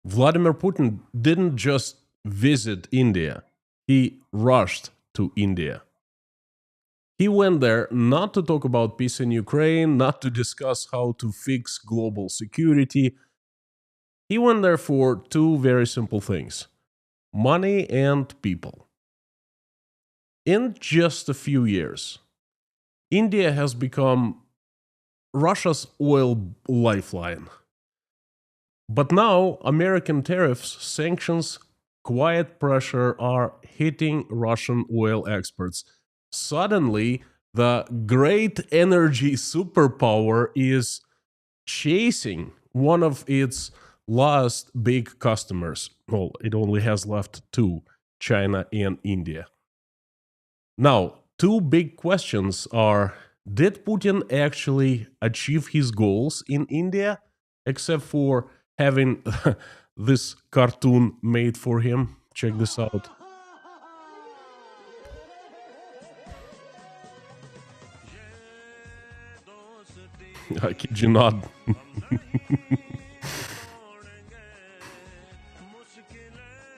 Vladimir Putin didn't just visit India, he rushed to India. He went there not to talk about peace in Ukraine, not to discuss how to fix global security. He went there for two very simple things: money and people. In just a few years, India has become Russia's oil lifeline. But now, American tariffs, sanctions, quiet pressure are hitting Russian oil exports. Suddenly, the great energy superpower is chasing one of its last big customers. Well, it only has left two: China and India. Now, two big questions are: did Putin actually achieve his goals in India, except for having this cartoon made for him? Check this out. I kid you not.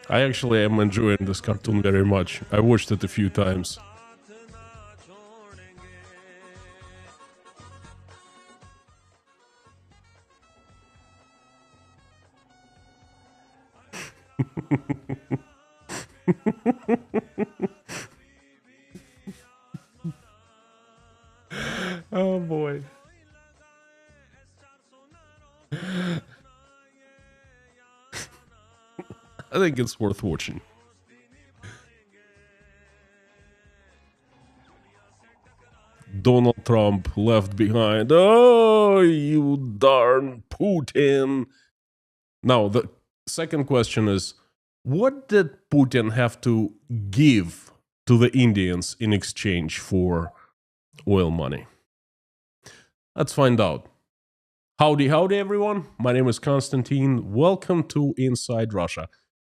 I actually am enjoying this cartoon very much. I watched it a few times. Oh boy. I think it's worth watching. Donald Trump left behind. Oh, you darn Putin. Now, the second question is: what did Putin have to give to the Indians in exchange for oil money? Let's find out. Howdy, howdy, everyone. My name is Konstantin. Welcome to Inside Russia,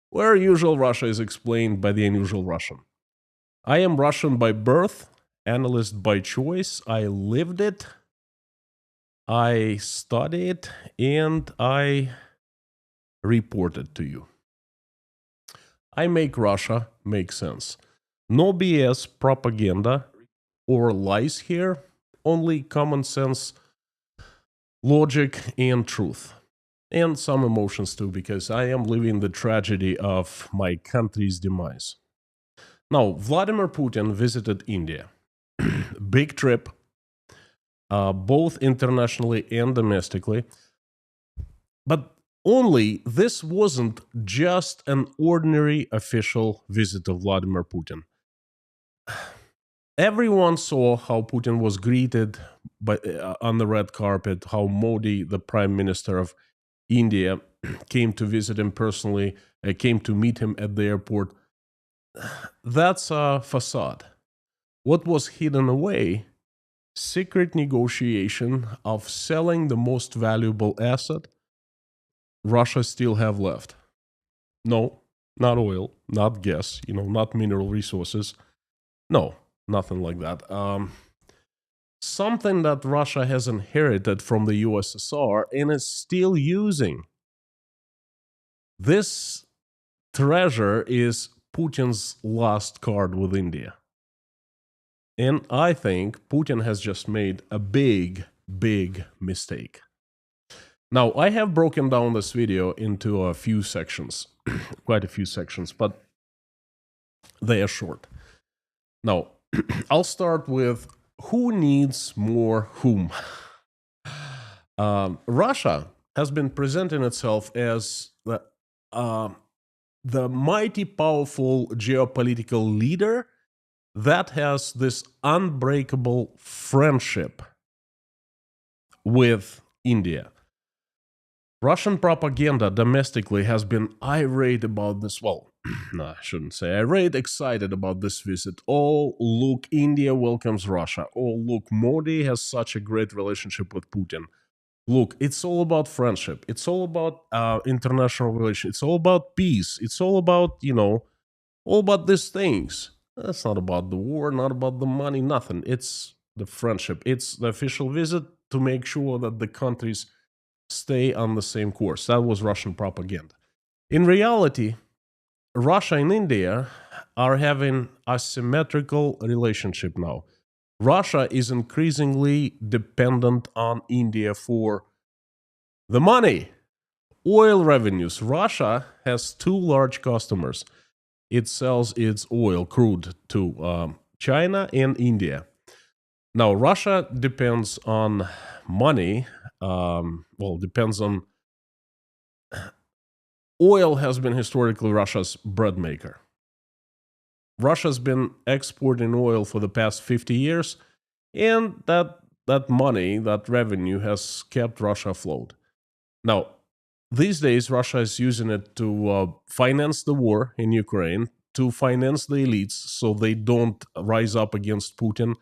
where usual Russia is explained by the unusual Russian. I am Russian by birth, analyst by choice. I lived it, I studied, and I report it to you. I make Russia make sense. No BS propaganda or lies here, only common sense, logic, and truth. And some emotions too, because I am living the tragedy of my country's demise. Now, Vladimir Putin visited India. Big trip, both internationally and domestically. But only this wasn't just an ordinary official visit of Vladimir Putin. Everyone saw how Putin was greeted on the red carpet, how Modi, the prime minister of India, came to visit him personally, came to meet him at the airport. That's a facade. What was hidden away? Secret negotiation of selling the most valuable asset Russia still have left. No, not oil, not gas, not mineral resources. No, nothing like that. Something that Russia has inherited from the USSR and is still using. This treasure is Putin's last card with India. And I think Putin has just made a big, big mistake. Now, I have broken down this video into a few sections, quite a few sections, but they are short. Now, I'll start with who needs more whom. Russia has been presenting itself as the mighty, powerful geopolitical leader that has this unbreakable friendship with India. Russian propaganda domestically has been irate about this. Well, no, I shouldn't say irate, excited about this visit. Oh, look, India welcomes Russia. Oh, look, Modi has such a great relationship with Putin. Look, it's all about friendship. It's all about international relations. It's all about peace. It's all about, all about these things. It's not about the war, not about the money, nothing. It's the friendship. It's the official visit to make sure that the countries stay on the same course. That was Russian propaganda. In reality, Russia and India are having a symmetrical relationship now. Russia is increasingly dependent on India for the money, oil revenues. Russia has two large customers. It sells its oil, crude, to China and India. Now, Russia depends on money. Depends on oil, has been historically Russia's bread maker. Russia's been exporting oil for the past 50 years, and that money, that revenue, has kept Russia afloat. Now, these days, Russia is using it to finance the war in Ukraine, to finance the elites so they don't rise up against Putin,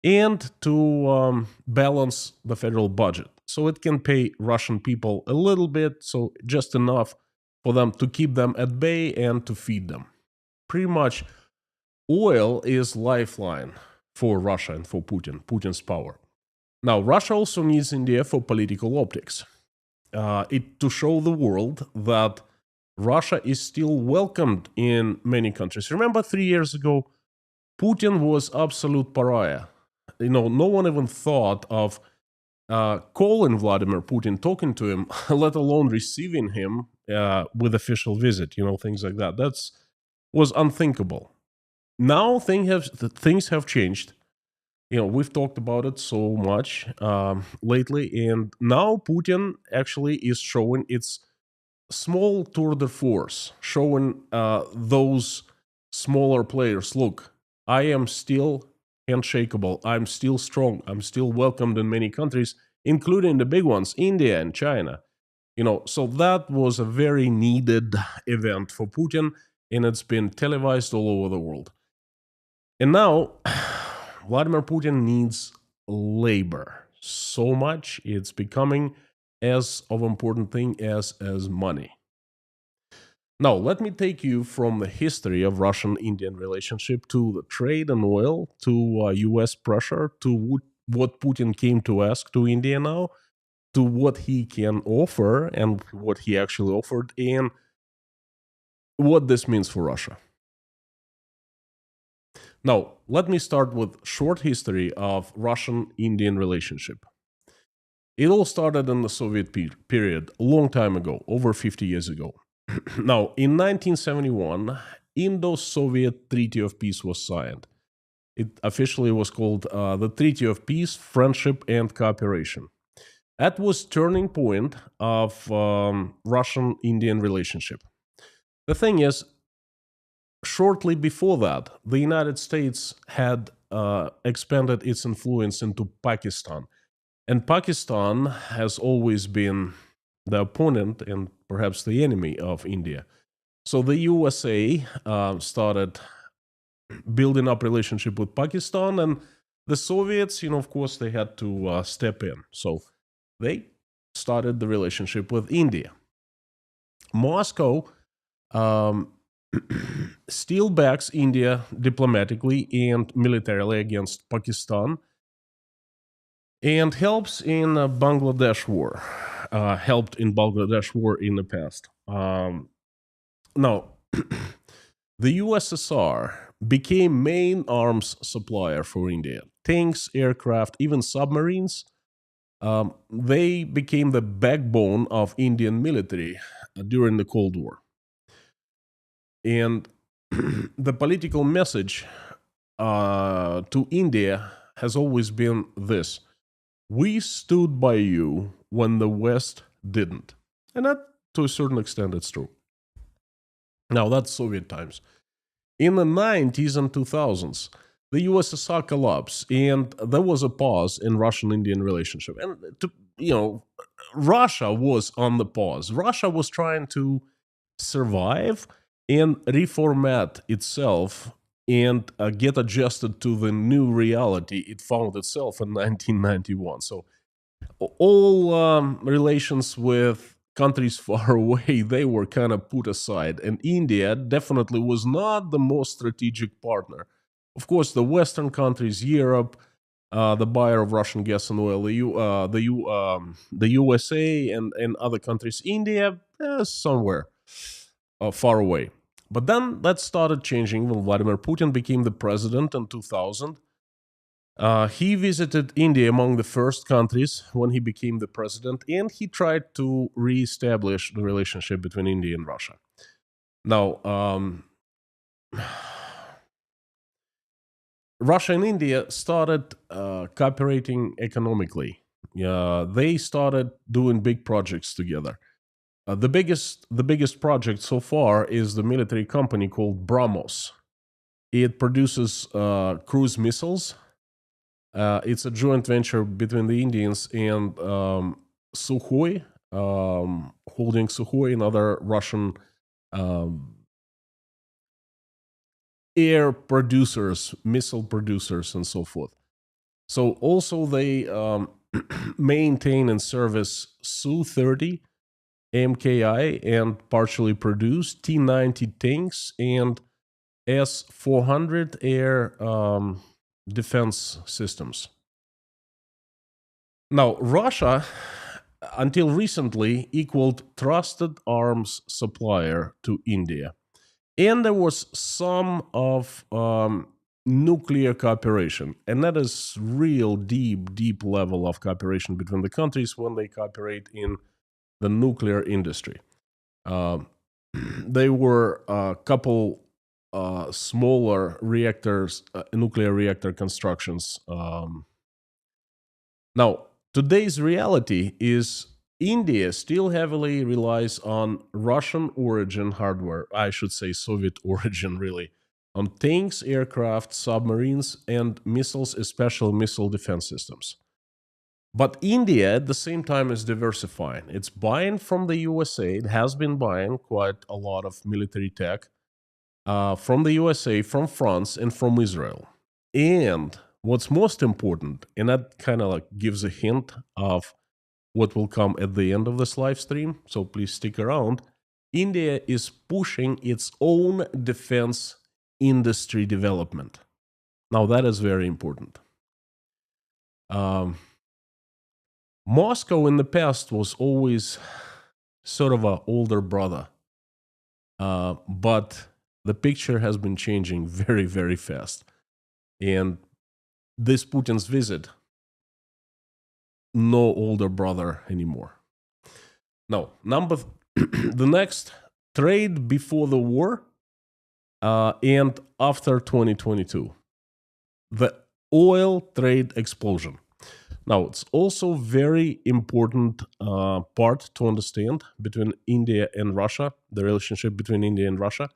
and to balance the federal budget. So it can pay Russian people a little bit, so just enough for them to keep them at bay and to feed them. Pretty much, oil is lifeline for Russia and for Putin's power. Now, Russia also needs India for political optics. To show the world that Russia is still welcomed in many countries. Remember, 3 years ago, Putin was absolute pariah. No one even thought of calling Vladimir Putin, talking to him, let alone receiving him with official visit. Things like that. Was unthinkable. Now things have changed. We've talked about it so much lately, and now Putin actually is showing its small tour de force, showing those smaller players, look, I am still unshakable, I'm still strong, I'm still welcomed in many countries, including the big ones, India and China. So that was a very needed event for Putin, and it's been televised all over the world. And now, Vladimir Putin needs labor so much, it's becoming as of an important thing as money. Now, let me take you from the history of Russian-Indian relationship to the trade in oil, to U.S. pressure, to what Putin came to ask to India now, to what he can offer and what he actually offered, and what this means for Russia. Now, let me start with short history of Russian-Indian relationship. It all started in the Soviet period, a long time ago, over 50 years ago. Now, in 1971, Indo-Soviet Treaty of Peace was signed. It officially was called the Treaty of Peace, Friendship, and Cooperation. That was turning point of Russian-Indian relationship. The thing is, shortly before that, the United States had expanded its influence into Pakistan. And Pakistan has always been the opponent and perhaps the enemy of India. So the USA started building up relationship with Pakistan, and the Soviets, of course, they had to step in. So they started the relationship with India. Moscow still backs India diplomatically and militarily against Pakistan, and helps in Bangladesh war. Helped in Bangladesh war in the past. Now, the USSR became main arms supplier for India. Tanks, aircraft, even submarines. They became the backbone of Indian military during the Cold War. And the political message to India has always been this: we stood by you when the West didn't. And that, to a certain extent, it's true. Now, that's Soviet times. In the 90s and 2000s, the USSR collapsed, and there was a pause in Russian-Indian relationship. And, Russia was on the pause. Russia was trying to survive and reformat itself and get adjusted to the new reality it found itself in 1991. So all relations with countries far away, they were kind of put aside. And India definitely was not the most strategic partner. Of course, the Western countries, Europe, the buyer of Russian gas and oil, the USA and other countries, India, somewhere. far away. But then that started changing when Vladimir Putin became the president in 2000. He visited India among the first countries when he became the president, and he tried to reestablish the relationship between India and Russia. Now, Russia and India started cooperating economically. They started doing big projects together. The biggest project so far is the military company called BrahMos. It produces cruise missiles. It's a joint venture between the Indians and Sukhoi, holding Sukhoi and other Russian air producers, missile producers, and so forth. So also they maintain and service Su-30 MKI and partially produce T-90 tanks and S-400 air defense systems. Now, Russia, until recently, equaled trusted arms supplier to India. And there was some of nuclear cooperation, and that is real deep level of cooperation between the countries when they cooperate in the nuclear industry. There were a couple smaller reactors, nuclear reactor constructions. Now, today's reality is India still heavily relies on Russian origin hardware, I should say Soviet origin really, on tanks, aircraft, submarines, and missiles, especially missile defense systems. But India, at the same time, is diversifying. It's buying from the USA. It has been buying quite a lot of military tech from the USA, from France, and from Israel. And what's most important, and that kind of like gives a hint of what will come at the end of this live stream, so please stick around. India is pushing its own defense industry development. Now, that is very important. Moscow in the past was always sort of an older brother, but the picture has been changing very fast. And this Putin's visit, no older brother anymore. Now, the next trade before the war and after 2022, the oil trade explosion. Now, it's also very important part to understand between India and Russia, the relationship between India and Russia.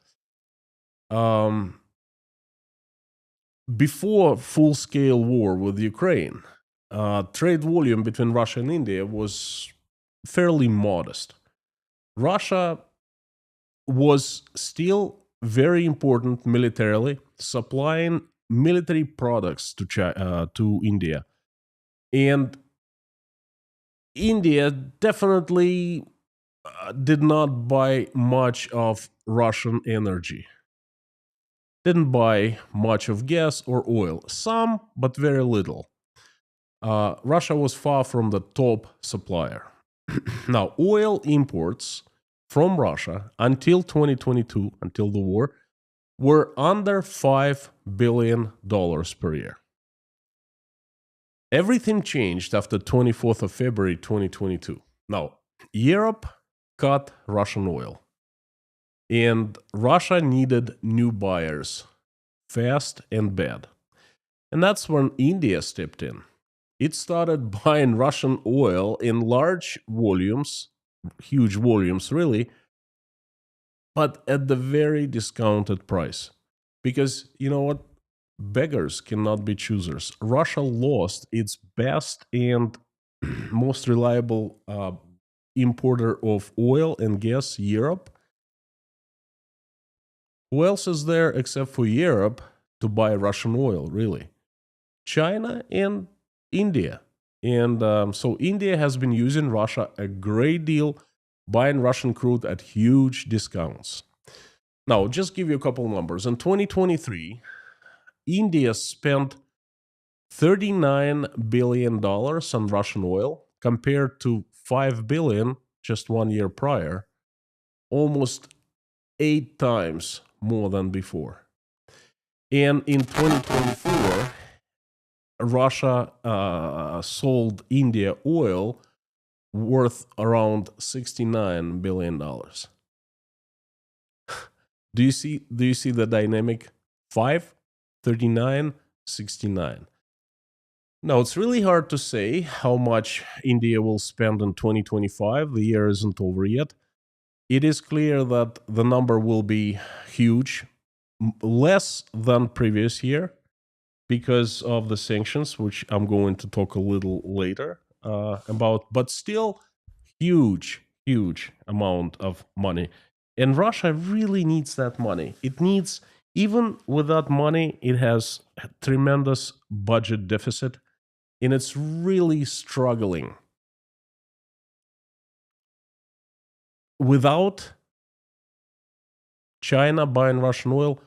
Before full-scale war with Ukraine, trade volume between Russia and India was fairly modest. Russia was still very important militarily, supplying military products to India. And India definitely did not buy much of Russian energy. Didn't buy much of gas or oil. Some, but very little. Russia was far from the top supplier. Now, oil imports from Russia until 2022, until the war, were under $5 billion per year. Everything changed after 24th of February 2022. Now, Europe cut Russian oil, and Russia needed new buyers, fast and bad. And that's when India stepped in. It started buying Russian oil in large volumes, huge volumes really, but at the very discounted price. Because, you know what? Beggars cannot be choosers. Russia lost its best and most reliable importer of oil and gas, Europe. Who else is there except for Europe to buy Russian oil, really? China and India. And so India has been using Russia a great deal, buying Russian crude at huge discounts. Now, just give you a couple numbers. In 2023, India spent $39 billion on Russian oil compared to $5 billion just 1 year prior. almost 8 times more than before. And in 2024, Russia sold India oil worth around $69 billion. Do you see the dynamic? 5, 39, 69. Now, it's really hard to say how much India will spend in 2025. The year isn't over yet. It is clear that the number will be huge, less than previous year because of the sanctions, which I'm going to talk a little later about, but still huge amount of money. And Russia really needs that money. It needs, even without money, it has a tremendous budget deficit, and it's really struggling. Without China buying Russian oil,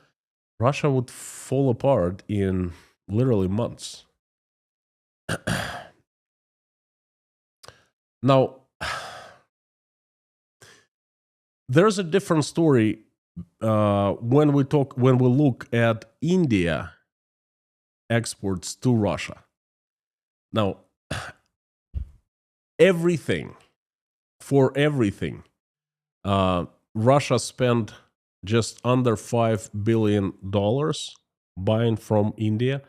Russia would fall apart in literally months. Now, there's a different story when we look at India exports to Russia. Now, for everything, Russia spent just under $5 billion buying from India,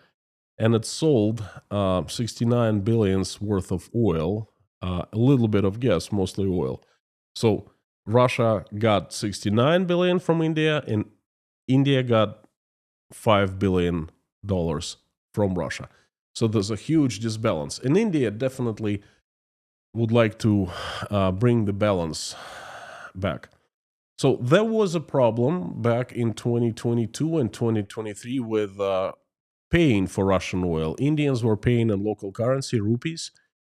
and it sold 69 billions worth of oil, a little bit of gas, mostly oil. So Russia got 69 billion from India, and India got $5 billion from Russia. So there's a huge disbalance. And India definitely would like to bring the balance back. So there was a problem back in 2022 and 2023 with paying for Russian oil. Indians were paying in local currency, rupees,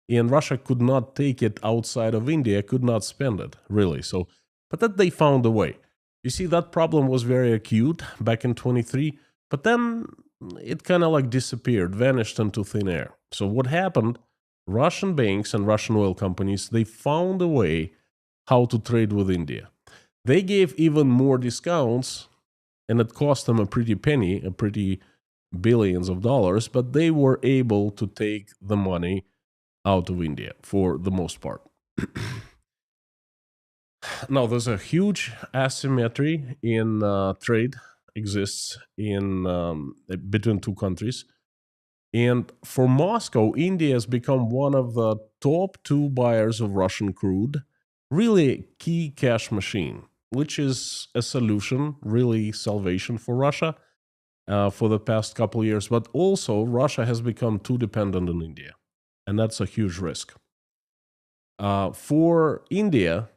and Russia could not take it outside of India, could not spend it, really. So, but that they found a way. You see, that problem was very acute back in 23, but then it kind of like disappeared, vanished into thin air. So what happened? Russian banks and Russian oil companies, they found a way how to trade with India. They gave even more discounts, and it cost them a pretty penny, a pretty billions of dollars, but they were able to take the money out of India for the most part. Now, there's a huge asymmetry in trade exists in between two countries. And for Moscow, India has become one of the top 2 buyers of Russian crude, really a key cash machine, which is a solution, really salvation for Russia for the past couple of years. But also, Russia has become too dependent on India, and that's a huge risk. For India,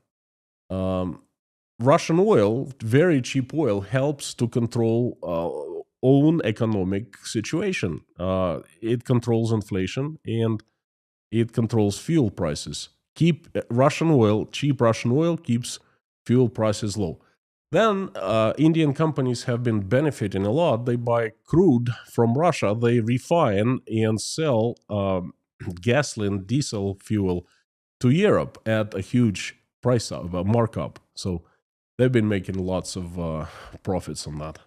Russian oil, very cheap oil, helps to control own economic situation. It controls inflation and it controls fuel prices. Cheap Russian oil keeps fuel prices low. Then Indian companies have been benefiting a lot. They buy crude from Russia, they refine and sell gasoline, diesel fuel to Europe at a huge price of a markup. So they've been making lots of profits on that.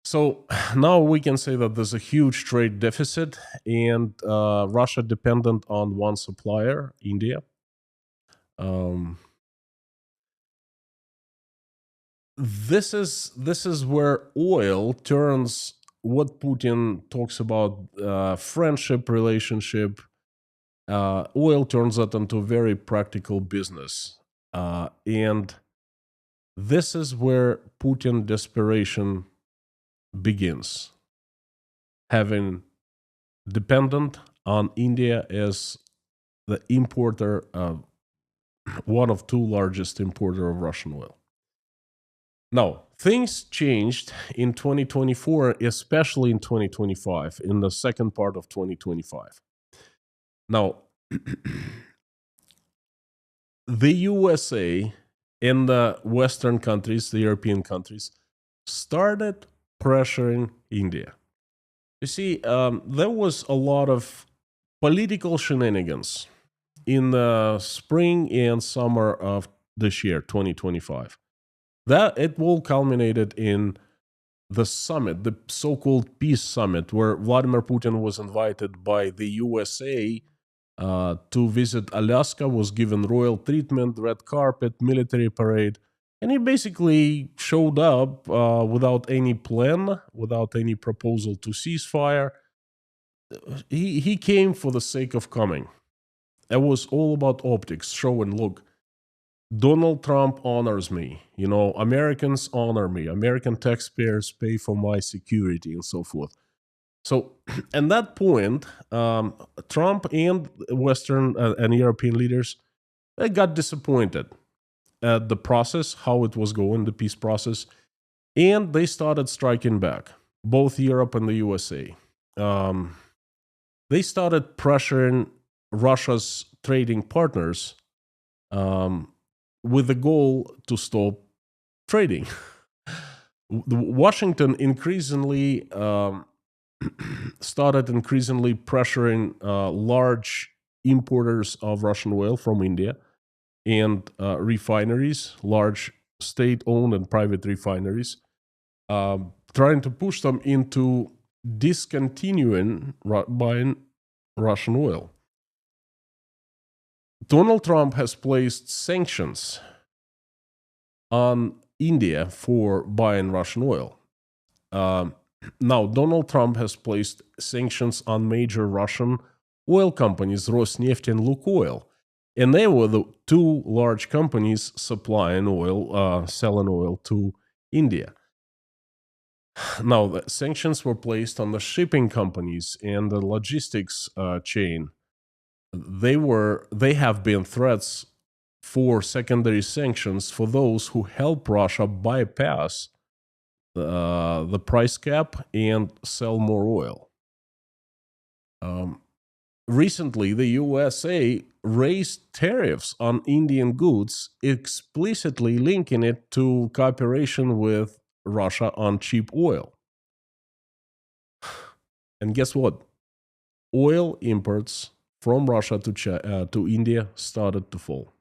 So now we can say that there's a huge trade deficit, and Russia dependent on one supplier, India. This is where oil turns what Putin talks about friendship relationship. Oil turns that into very practical business, and this is where Putin desperation begins, having dependent on India as the importer, one of 2 largest importer of Russian oil. Now, things changed in 2024, especially in 2025, in the second part of 2025. Now, the USA and the Western countries, the European countries, started pressuring India. You see, there was a lot of political shenanigans in the spring and summer of this year, 2025. That it all culminated in the summit, the so-called peace summit, where Vladimir Putin was invited by the USA to visit Alaska, was given royal treatment, red carpet, military parade, and he basically showed up without any plan, without any proposal to ceasefire. He came for the sake of coming. It was all about optics, show and look. Donald Trump honors me. You know, Americans honor me. American taxpayers pay for my security and so forth. So, at that point, Trump and Western and European leaders, they got disappointed at the process, how it was going, the peace process, and they started striking back, both Europe and the USA. They started pressuring Russia's trading partners with the goal to stop trading. Washington increasingly started pressuring large importers of Russian oil from India and refineries, large state-owned and private refineries, trying to push them into discontinuing buying Russian oil. Donald Trump has placed sanctions on India for buying Russian oil. Now, Donald Trump has placed sanctions on major Russian oil companies, Rosneft and Lukoil. And they were the two large companies supplying oil, selling oil to India. Now, the sanctions were placed on the shipping companies and the logistics chain. They have been threats for secondary sanctions for those who help Russia bypass the price cap and sell more oil. Recently, the USA raised tariffs on Indian goods, explicitly linking it to cooperation with Russia on cheap oil. And guess what? Oil imports from Russia to India started to fall.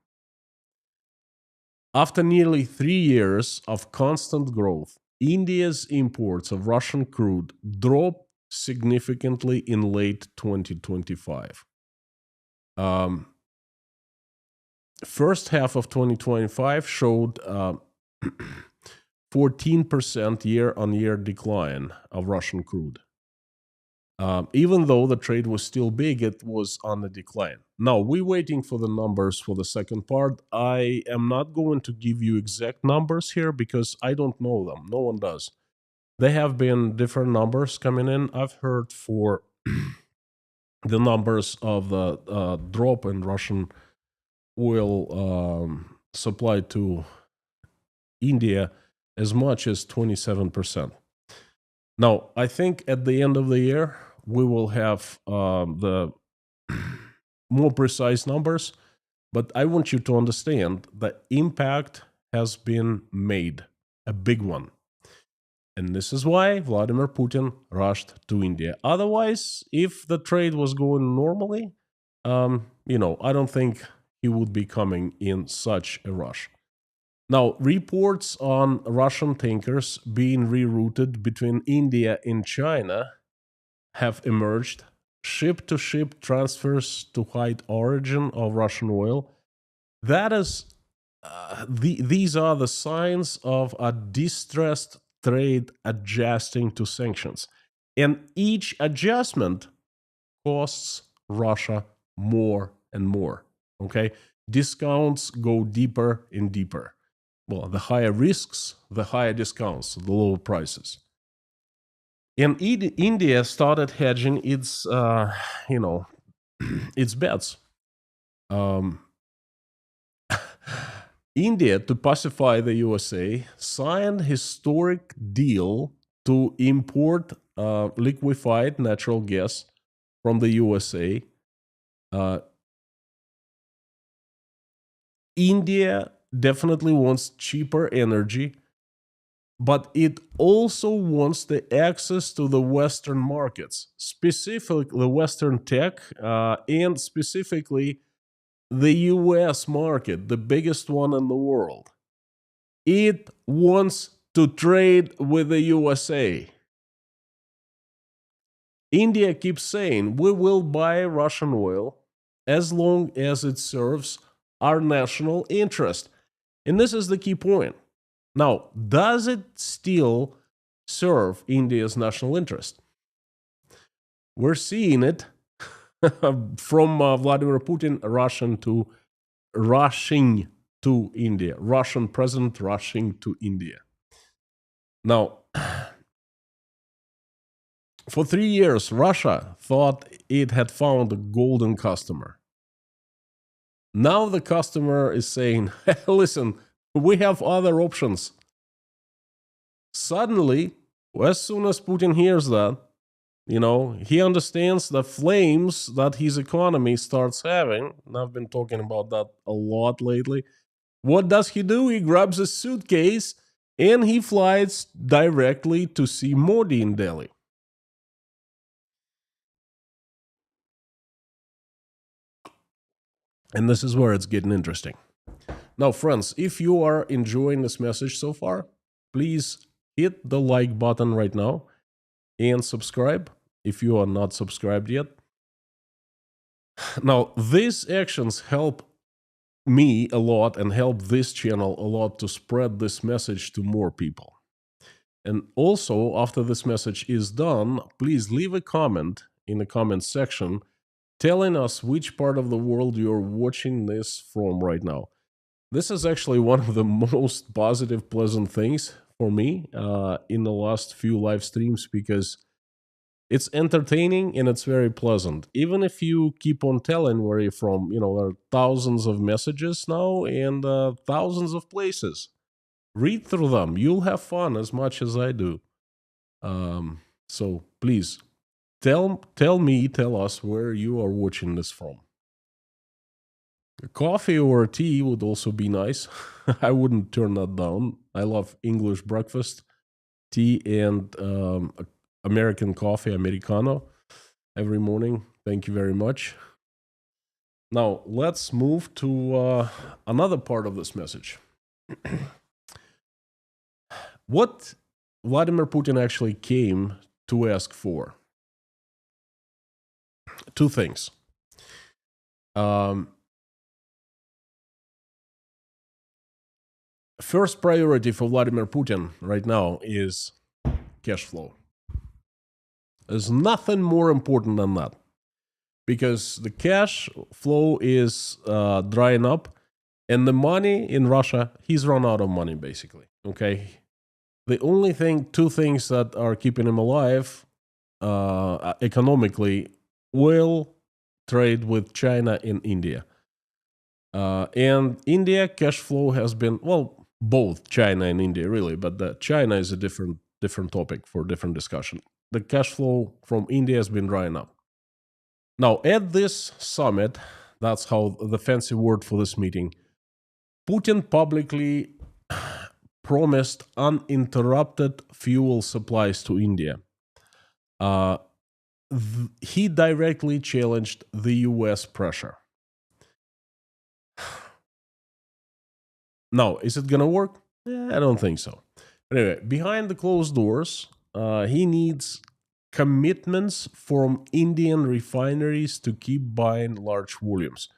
After nearly 3 years of constant growth, India's imports of Russian crude dropped significantly in late 2025. First half of 2025 showed 14% year-on-year decline of Russian crude. Even though the trade was still big, it was on the decline. Now, we're waiting for the numbers for the second part. I am not going to give you exact numbers here because I don't know them. No one does. There have been different numbers coming in. I've heard for the numbers of the drop in Russian oil supply to India as much as 27%. Now, I think at the end of the year, we will have the more precise numbers, but I want you to understand the impact has been made, a big one. And this is why Vladimir Putin rushed to India. Otherwise, if the trade was going normally, I don't think he would be coming in such a rush. Now, reports on Russian tankers being rerouted between India and China have emerged. Ship-to-ship transfers to hide origin of Russian oil. That is, these are the signs of a distressed trade adjusting to sanctions. And each adjustment costs Russia more and more. Okay? Discounts go deeper and deeper. Well, the higher risks, the higher discounts, the lower prices. And India started hedging its, its bets. India, to pacify the USA, signed historic deal to import liquefied natural gas from the USA. India definitely wants cheaper energy, but it also wants the access to the Western markets, specifically the Western tech, and specifically the US market, the biggest one in the world. It wants to trade with the USA. India keeps saying, we will buy Russian oil as long as it serves our national interest. And this is the key point. Now, does it still serve India's national interest? We're seeing it from Vladimir Putin rushing to India, Russian president rushing to India. Now, for 3 years, Russia thought it had found a golden customer. Now the customer is saying, hey, listen, we have other options. Suddenly, as soon as Putin hears that, he understands the flames that his economy starts having. And I've been talking about that a lot lately. What does he do? He grabs a suitcase and he flies directly to see Modi in Delhi. And this is where it's getting interesting. Now, friends, if you are enjoying this message so far, please hit the like button right now and subscribe if you are not subscribed yet. Now, these actions help me a lot and help this channel a lot to spread this message to more people. And also, after this message is done, please leave a comment in the comment section telling us which part of the world you're watching this from right now. This is actually one of the most positive, pleasant things for me in the last few live streams, because it's entertaining and it's very pleasant. Even if you keep on telling where you're from, there are thousands of messages now and thousands of places. Read through them. You'll have fun as much as I do. So please tell us where you are watching this from. Coffee or tea would also be nice. I wouldn't turn that down. I love English breakfast, tea, and American coffee, Americano, every morning. Thank you very much. Now, let's move to another part of this message. What Vladimir Putin actually came to ask for. Two things. First priority for Vladimir Putin right now is cash flow. There's nothing more important than that, because the cash flow is drying up, and the money in Russia, he's run out of money, basically. Okay, the only two things that are keeping him alive economically: oil, trade with China and India. And India cash flow has been, well, both China and India really, but China is a different topic for different discussion. The cash flow from India has been drying up. Now, at this summit, that's how the fancy word for this meeting, Putin publicly promised uninterrupted fuel supplies to India. He directly challenged the US pressure. Now, is it going to work? I don't think so. Anyway, behind the closed doors, he needs commitments from Indian refineries to keep buying large volumes.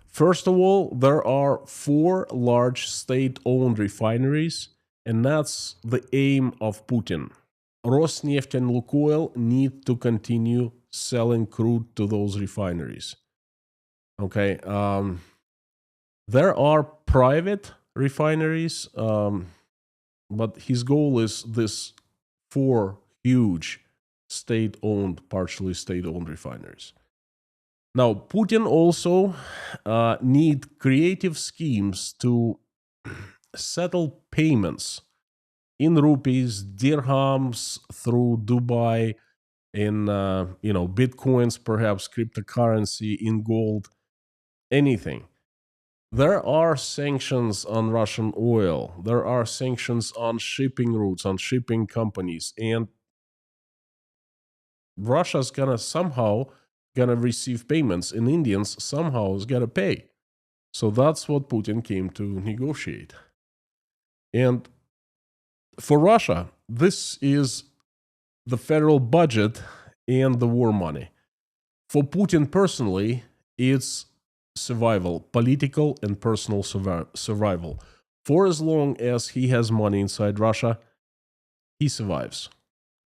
First of all, there are 4 large state-owned refineries, and that's the aim of Putin. Rosneft and Lukoil need to continue selling crude to those refineries. Okay, there are private refineries, but his goal is this 4 huge partially state-owned refineries. Now, Putin also need creative schemes to settle payments in rupees, dirhams, through Dubai, in bitcoins, perhaps cryptocurrency, in gold, anything. There are sanctions on Russian oil. There are sanctions on shipping routes, on shipping companies, and Russia's somehow gonna receive payments, and Indians somehow is gonna pay. So that's what Putin came to negotiate. And for Russia, this is the federal budget and the war money. For Putin personally, it's survival, political and personal survival. For as long as he has money inside Russia, he survives.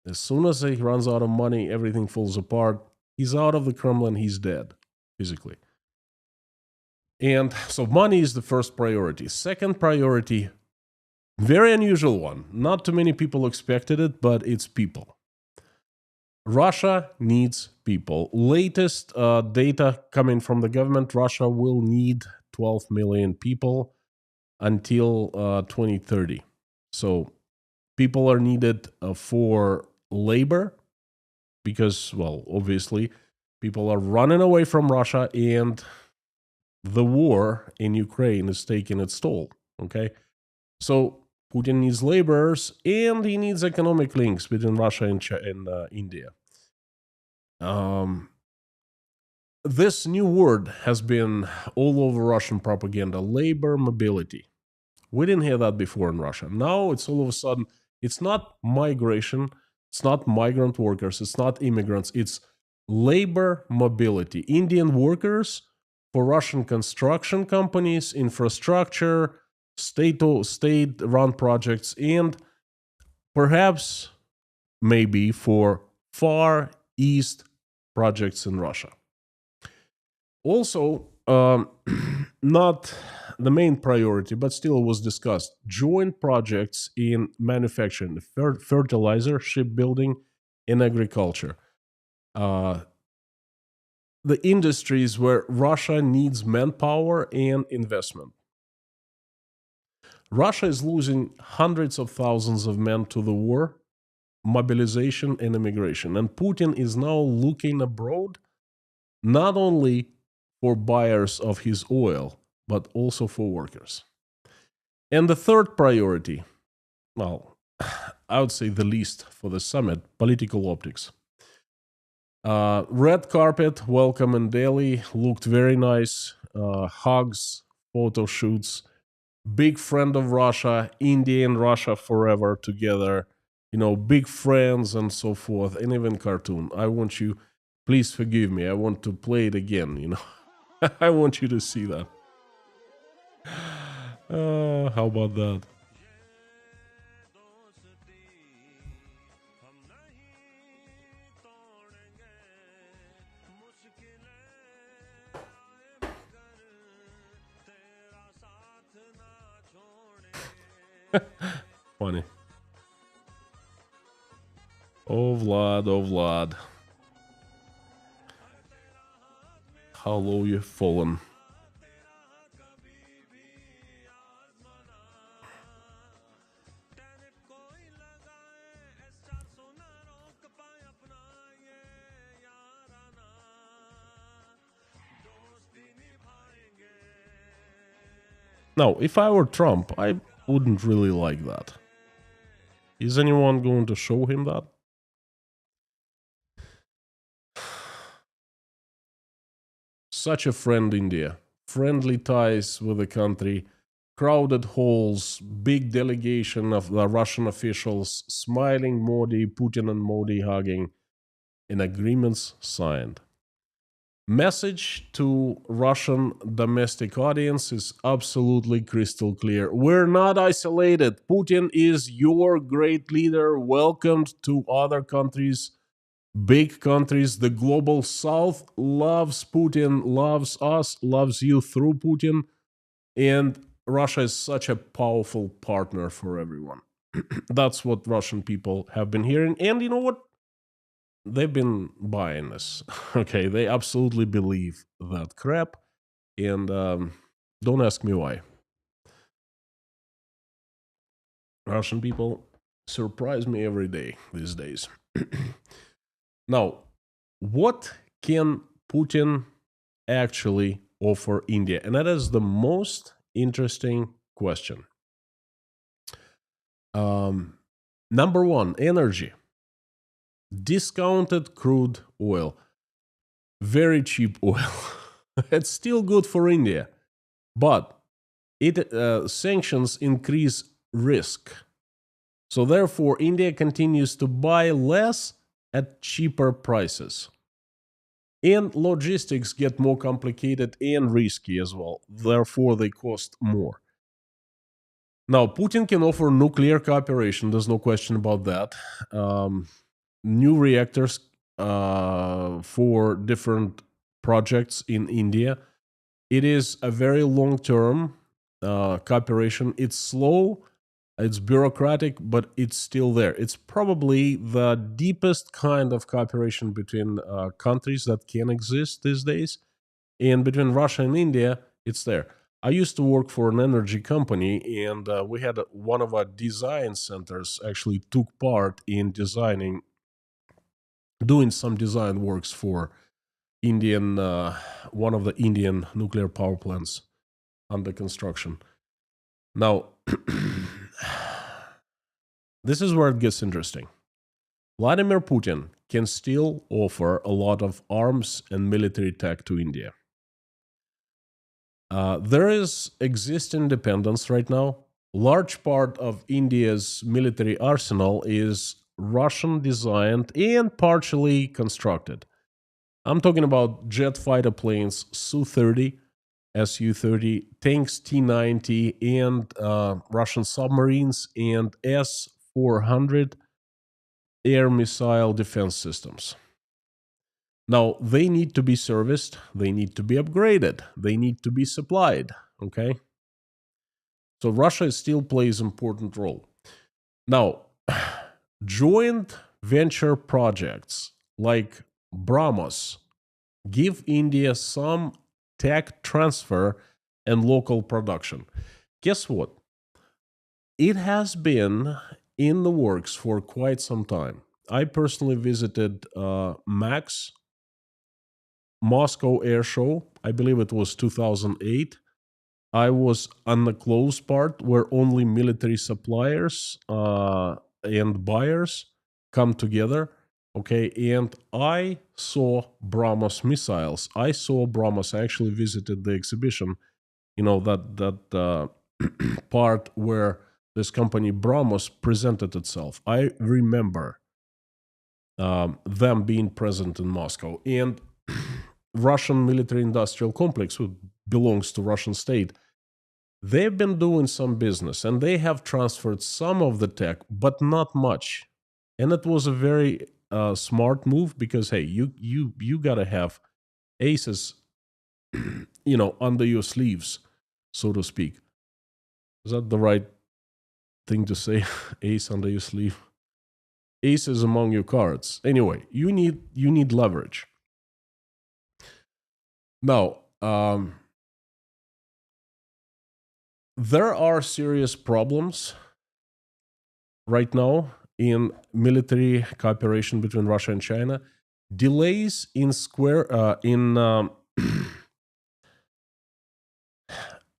As soon as he runs out of money, everything falls apart. He's out of the Kremlin, he's dead, physically. And so money is the first priority. Second priority, very unusual one. Not too many people expected it, but it's people. Russia needs people. Latest data coming from the government, Russia will need 12 million people until 2030. So people are needed for labor because, well, obviously, people are running away from Russia and the war in Ukraine is taking its toll, okay? So Putin needs laborers and he needs economic links between Russia and India. This new word has been all over Russian propaganda, labor mobility. We didn't hear that before in Russia. Now it's all of a sudden, it's not migration, it's not migrant workers, it's not immigrants, it's labor mobility. Indian workers for Russian construction companies, infrastructure, state-run projects, and perhaps, maybe for Far East projects in Russia. Also, not the main priority, but still was discussed, joint projects in manufacturing, fertilizer, shipbuilding, and agriculture. The industries where Russia needs manpower and investment. Russia is losing hundreds of thousands of men to the war, mobilization, and immigration. And Putin is now looking abroad, not only for buyers of his oil, but also for workers. And the third priority, well, I would say the least for the summit, political optics. Red carpet, welcome in Delhi, looked very nice. Hugs, photo shoots. Big friend of Russia, India and Russia forever together. You know, big friends and so forth, and even cartoon. I want you, please forgive me, I want to play it again, you know. I want you to see that. How about that? Funny. Oh Vlad, oh Vlad. How low you've fallen. Now, if I were Trump, I wouldn't really like that. Is anyone going to show him that? Such a friend, India. Friendly ties with the country, crowded halls, big delegation of the Russian officials, smiling Modi, Putin and Modi hugging, and agreements signed. Message to Russian domestic audience is absolutely crystal clear. We're not isolated. Putin is your great leader. Welcomed to other countries, big countries. The global south loves Putin, loves us, loves you through Putin. And Russia is such a powerful partner for everyone. That's what Russian people have been hearing. And you know what? They've been buying this. Okay, they absolutely believe that crap. And don't ask me why. Russian people surprise me every day these days. Now, what can Putin actually offer India? And that is the most interesting question. Number one, energy. Discounted crude oil. Very cheap oil. It's still good for India. But sanctions increase risk. So therefore, India continues to buy less at cheaper prices. And logistics get more complicated and risky as well. Therefore, they cost more. Now, Putin can offer nuclear cooperation. There's no question about that. New reactors for different projects in India. It is a very long-term cooperation. It's slow, it's bureaucratic, but it's still there. It's probably the deepest kind of cooperation between countries that can exist these days. And between Russia and India, it's there. I used to work for an energy company, and we had one of our design centers actually took part in doing some design works for Indian, one of the Indian nuclear power plants under construction. Now, this is where it gets interesting. Vladimir Putin can still offer a lot of arms and military tech to India. There is existing dependence right now. Large part of India's military arsenal is Russian designed and partially constructed. I'm talking about jet fighter planes Su-30, Su-30, tanks T-90, and Russian submarines and S-400 air missile defense systems. Now, they need to be serviced, they need to be upgraded, they need to be supplied, okay? So Russia still plays an important role. Now, joint venture projects like BrahMos give India some tech transfer and local production. Guess what? It has been in the works for quite some time. I personally visited MAX, Moscow Air Show. I believe it was 2008. I was on the closed part where only military suppliers and buyers come together. Okay, and I saw BrahMos missiles. I saw BrahMos. I actually visited the exhibition. You know, that part where this company BrahMos presented itself. I remember them being present in Moscow. And Russian military-industrial complex, which belongs to Russian state, they've been doing some business, and they have transferred some of the tech, but not much. And it was a very smart move because, hey, you gotta have aces, under your sleeves, so to speak. Is that the right thing to say? Ace under your sleeve. Aces among your cards. Anyway, you need leverage. Now, there are serious problems right now in military cooperation between Russia and China. Delays in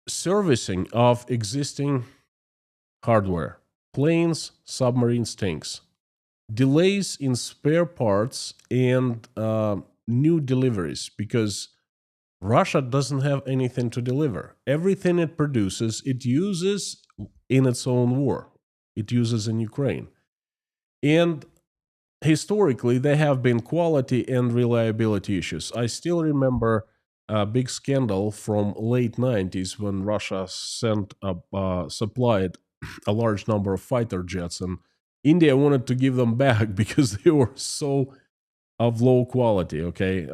servicing of existing hardware, planes, submarines, tanks. Delays in spare parts and new deliveries because Russia doesn't have anything to deliver. Everything it produces, it uses in its own war. It uses in Ukraine. And historically, there have been quality and reliability issues. I still remember a big scandal from late 90s when Russia supplied a large number of fighter jets, and India wanted to give them back because they were so of low quality. Okay,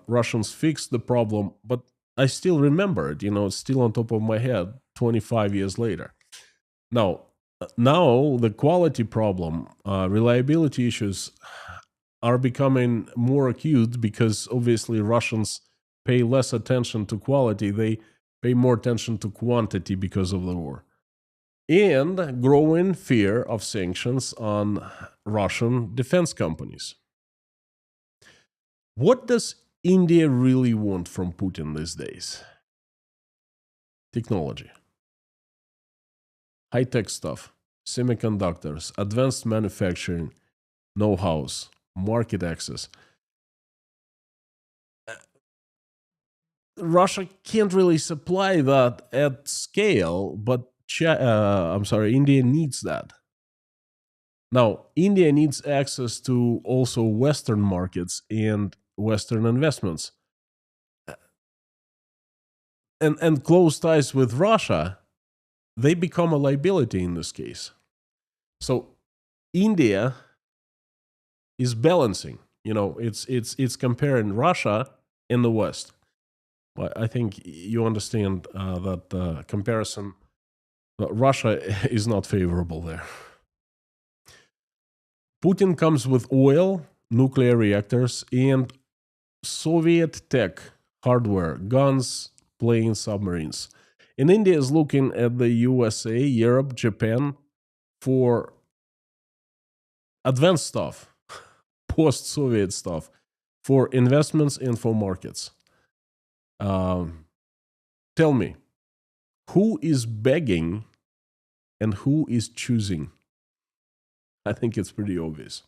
Russians fixed the problem, but I still remember it. It's still on top of my head 25 years later. Now the quality problem, reliability issues are becoming more acute because obviously Russians pay less attention to quality. They pay more attention to quantity because of the war. And growing fear of sanctions on Russian defense companies. What does India really want from Putin these days? Technology. High-tech stuff, semiconductors, advanced manufacturing, know-hows, market access. Russia can't really supply that at scale, but India needs that. Now, India needs access to also Western markets and Western investments. And close ties with Russia, they become a liability in this case. So India is balancing. It's comparing Russia and the West. I think you understand that comparison. Russia is not favorable there. Putin comes with oil, nuclear reactors, and Soviet tech, hardware, guns, planes, submarines. And India is looking at the USA, Europe, Japan for advanced stuff, post Soviet stuff, for investments and for markets. Tell me, who is begging and who is choosing? I think it's pretty obvious.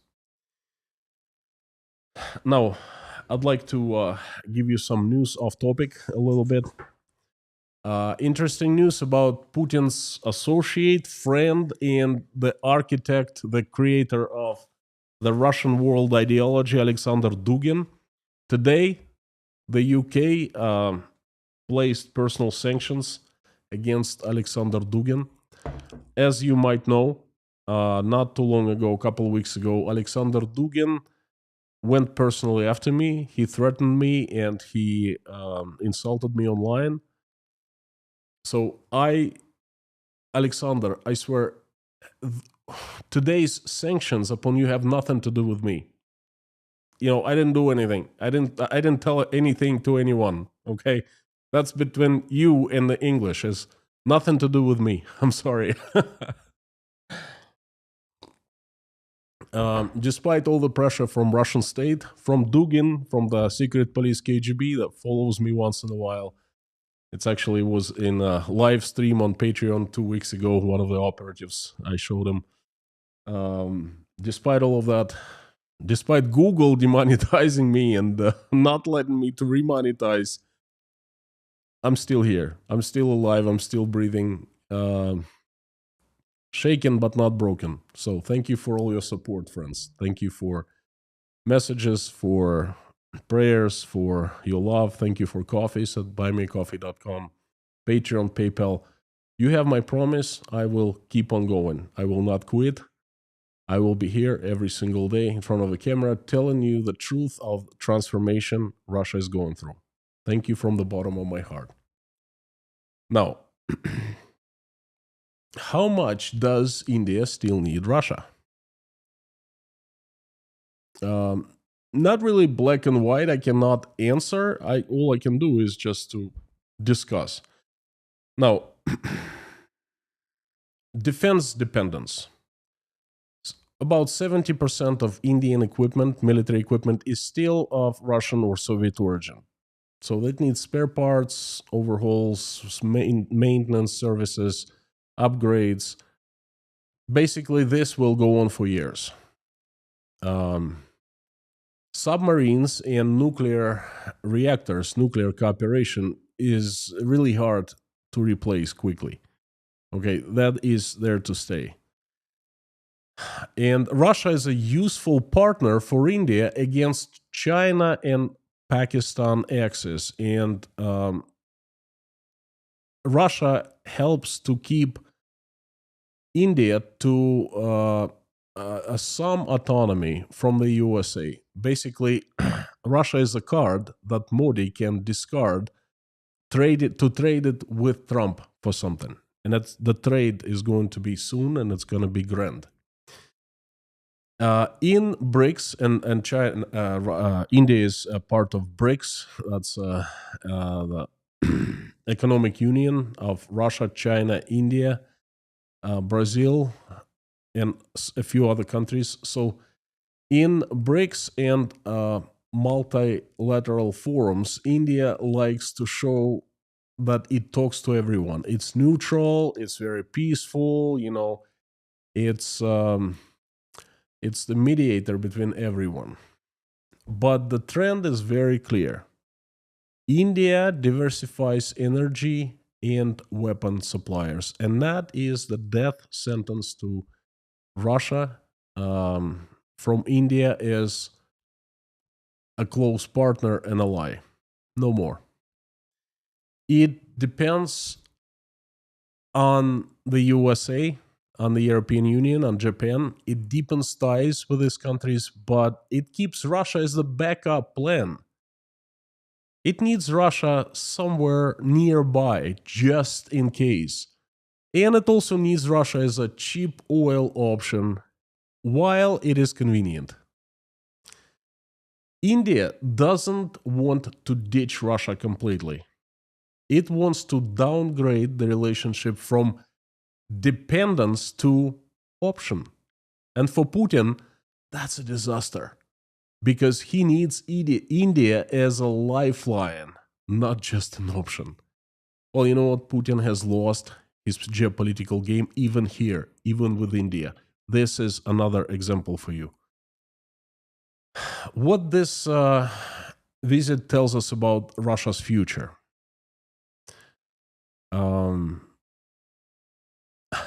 Now, I'd like to give you some news off topic a little bit. Interesting news about Putin's associate, friend, and the architect, the creator of the Russian world ideology, Alexander Dugin. Today, the UK placed personal sanctions against Alexander Dugin. As you might know, not too long ago, a couple of weeks ago, Alexander Dugin went personally after me. He threatened me and he insulted me online. So Alexander, I swear, today's sanctions upon you have nothing to do with me. I didn't do anything. I didn't tell anything to anyone. Okay, that's between you and the English. It's nothing to do with me. I'm sorry. Despite all the pressure from Russian state, from Dugin, from the secret police KGB that follows me once in a while. It actually was in a live stream on Patreon 2 weeks ago. One of the operatives, I showed him. Despite all of that, despite Google demonetizing me and not letting me to remonetize, I'm still here. I'm still alive. I'm still breathing. Shaken but not broken. So thank you for all your support, friends. Thank you for messages, for prayers, for your love. Thank you for coffees at buymeacoffee.com, Patreon, PayPal. You have my promise. I will keep on going. I will not quit. I will be here every single day in front of the camera telling you the truth of the transformation Russia is going through. Thank you from the bottom of my heart. Now, how much does India still need Russia? Not really black and white. I cannot answer. All I can do is just to discuss. Now, defense dependence. About 70% of Indian equipment, military equipment, is still of Russian or Soviet origin. So that needs spare parts, overhauls, maintenance services, upgrades. Basically, this will go on for years. Submarines and nuclear reactors, nuclear cooperation, is really hard to replace quickly. Okay, that is there to stay. And Russia is a useful partner for India against China and Pakistan axis. And Russia helps to keep India to some autonomy from the USA. Basically, Russia is a card that Modi can discard, trade it with Trump for something. And the trade is going to be soon, and it's going to be grand. In BRICS, and China, India is a part of BRICS. That's the economic union of Russia, China, India, Brazil, and a few other countries. So in BRICS and multilateral forums, India likes to show that it talks to everyone. It's neutral. It's very peaceful. It's the mediator between everyone. But the trend is very clear. India diversifies energy and weapon suppliers, and that is the death sentence to Russia. From India is a close partner and ally, no more. It depends on the USA, on the European Union, on Japan. It deepens ties with these countries, but it keeps Russia as the backup plan. It needs Russia somewhere nearby, just in case. And it also needs Russia as a cheap oil option while it is convenient. India doesn't want to ditch Russia completely. It wants to downgrade the relationship from dependence to option. And for Putin, that's a disaster because he needs India as a lifeline, not just an option. Well, you know what? Putin has lost his geopolitical game even here, even with India. This is another example for you. What this visit tells us about Russia's future.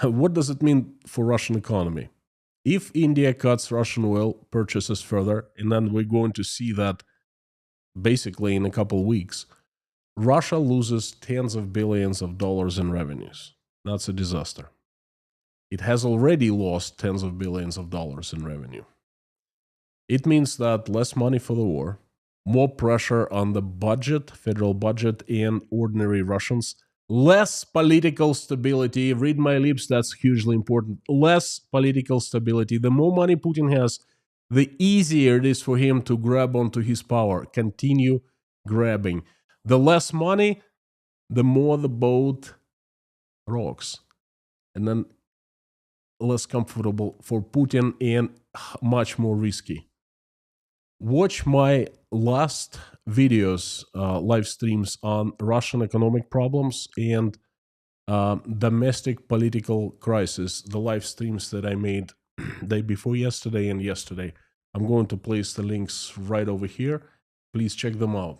What does it mean for Russian economy? If India cuts Russian oil purchases further, and then we're going to see that basically in a couple weeks, Russia loses tens of billions of dollars in revenues. That's a disaster. It has already lost tens of billions of dollars in revenue. It means that less money for the war, more pressure on the budget, federal budget, and ordinary Russians, less political stability. Read my lips, that's hugely important. Less political stability. The more money Putin has, the easier it is for him to grab onto his power, continue grabbing. The less money, the more the boat rocks. And then less comfortable for Putin and much more risky. Watch my last videos, live streams on Russian economic problems and domestic political crisis, the live streams that I made day before yesterday and yesterday. I'm going to place the links right over here. Please check them out.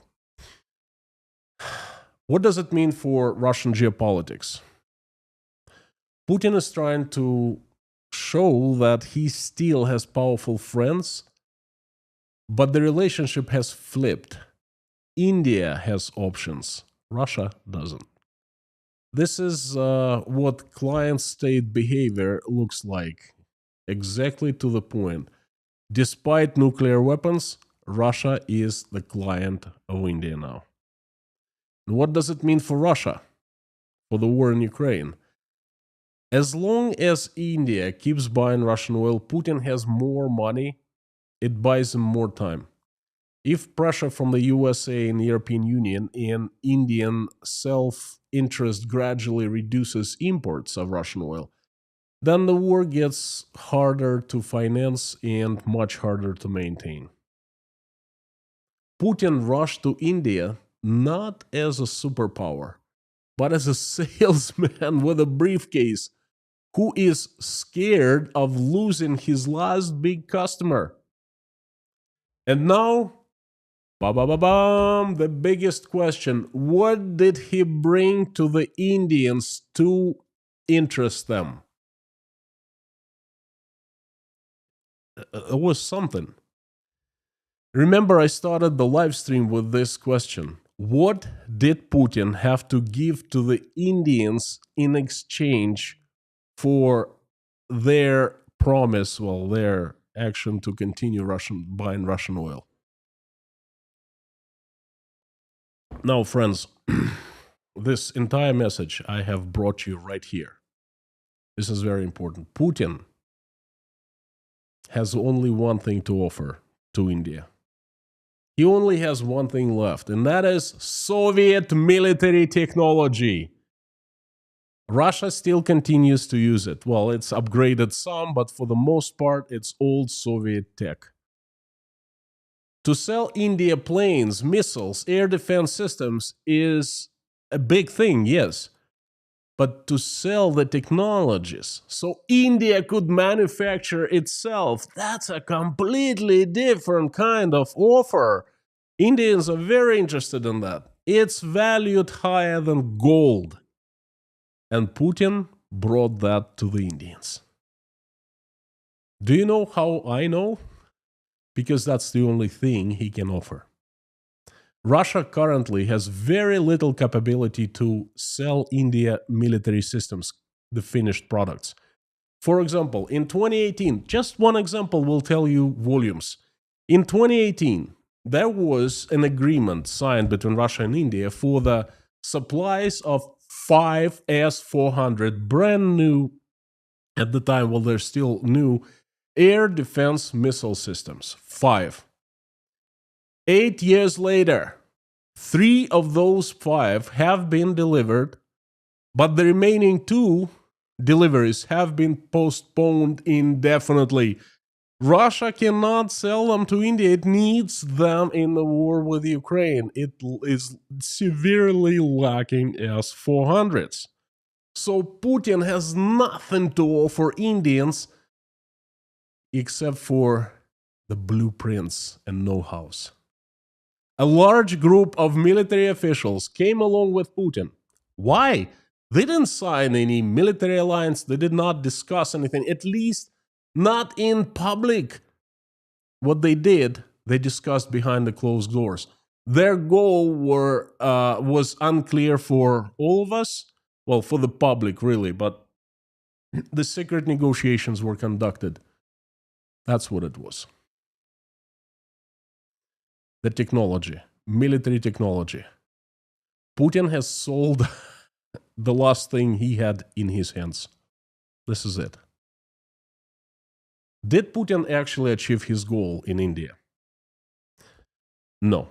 What does it mean for Russian geopolitics? Putin is trying to show that he still has powerful friends, but the relationship has flipped. India has options. Russia doesn't. This is what client state behavior looks like. Exactly to the point. Despite nuclear weapons, Russia is the client of India now. And what does it mean for Russia? For the war in Ukraine? As long as India keeps buying Russian oil, Putin has more money. It buys him more time. If pressure from the USA and the European Union and Indian self-interest gradually reduces imports of Russian oil, then the war gets harder to finance and much harder to maintain. Putin rushed to India not as a superpower, but as a salesman with a briefcase who is scared of losing his last big customer. And now, the biggest question: what did he bring to the Indians to interest them? It was something. Remember, I started the live stream with this question: what did Putin have to give to the Indians in exchange for their promise, well, their action to continue buying Russian oil? Now, friends, this entire message I have brought you right here. This is very important. Putin has only one thing to offer to India. He only has one thing left, and that is Soviet military technology. Russia still continues to use it. Well, it's upgraded some, but for the most part, it's old Soviet tech. To sell India planes, missiles, air defense systems is a big thing, yes. But to sell the technologies so India could manufacture itself, that's a completely different kind of offer. Indians are very interested in that. It's valued higher than gold. And Putin brought that to the Indians. Do you know how I know? Because that's the only thing he can offer. Russia currently has very little capability to sell India military systems, the finished products. For example, in 2018, just one example will tell you volumes. In 2018, there was an agreement signed between Russia and India for the supplies of 5 S-400 brand new, at the time, well, they're still new, air defense missile systems. 5. 8 years later, 3 of those 5 have been delivered, but the remaining 2 deliveries have been postponed indefinitely. Russia cannot sell them to India. It needs them in the war with Ukraine. It is severely lacking S-400s. So Putin has nothing to offer Indians except for the blueprints and know-hows. A large group of military officials came along with Putin. Why? They didn't sign any military alliance. They did not discuss anything, at least not in public. What they did, they discussed behind the closed doors. Their goal was unclear for all of us, well, for the public, really, but the secret negotiations were conducted. That's what it was. The technology, military technology. Putin has sold the last thing he had in his hands. This is it. Did Putin actually achieve his goal in India? No.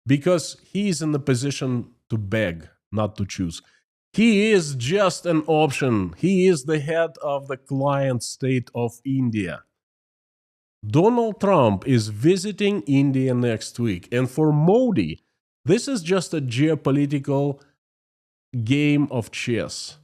Because he is in the position to beg, not to choose. He is just an option. He is the head of the client state of India. Donald Trump is visiting India next week. And for Modi, this is just a geopolitical game of chess.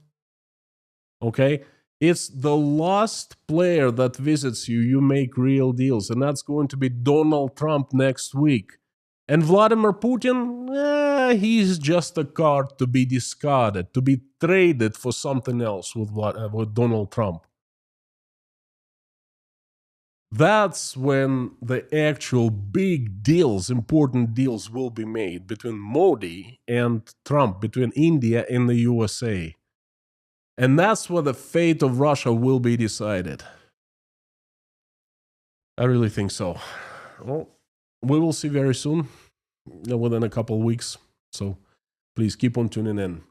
Okay? It's the last player that visits you, you make real deals. And that's going to be Donald Trump next week. And Vladimir Putin, he's just a card to be discarded, to be traded for something else with Donald Trump. That's when the actual big deals, important deals will be made between Modi and Trump, between India and the USA. And that's where the fate of Russia will be decided. I really think so. Well, we will see very soon, within a couple of weeks. So please keep on tuning in.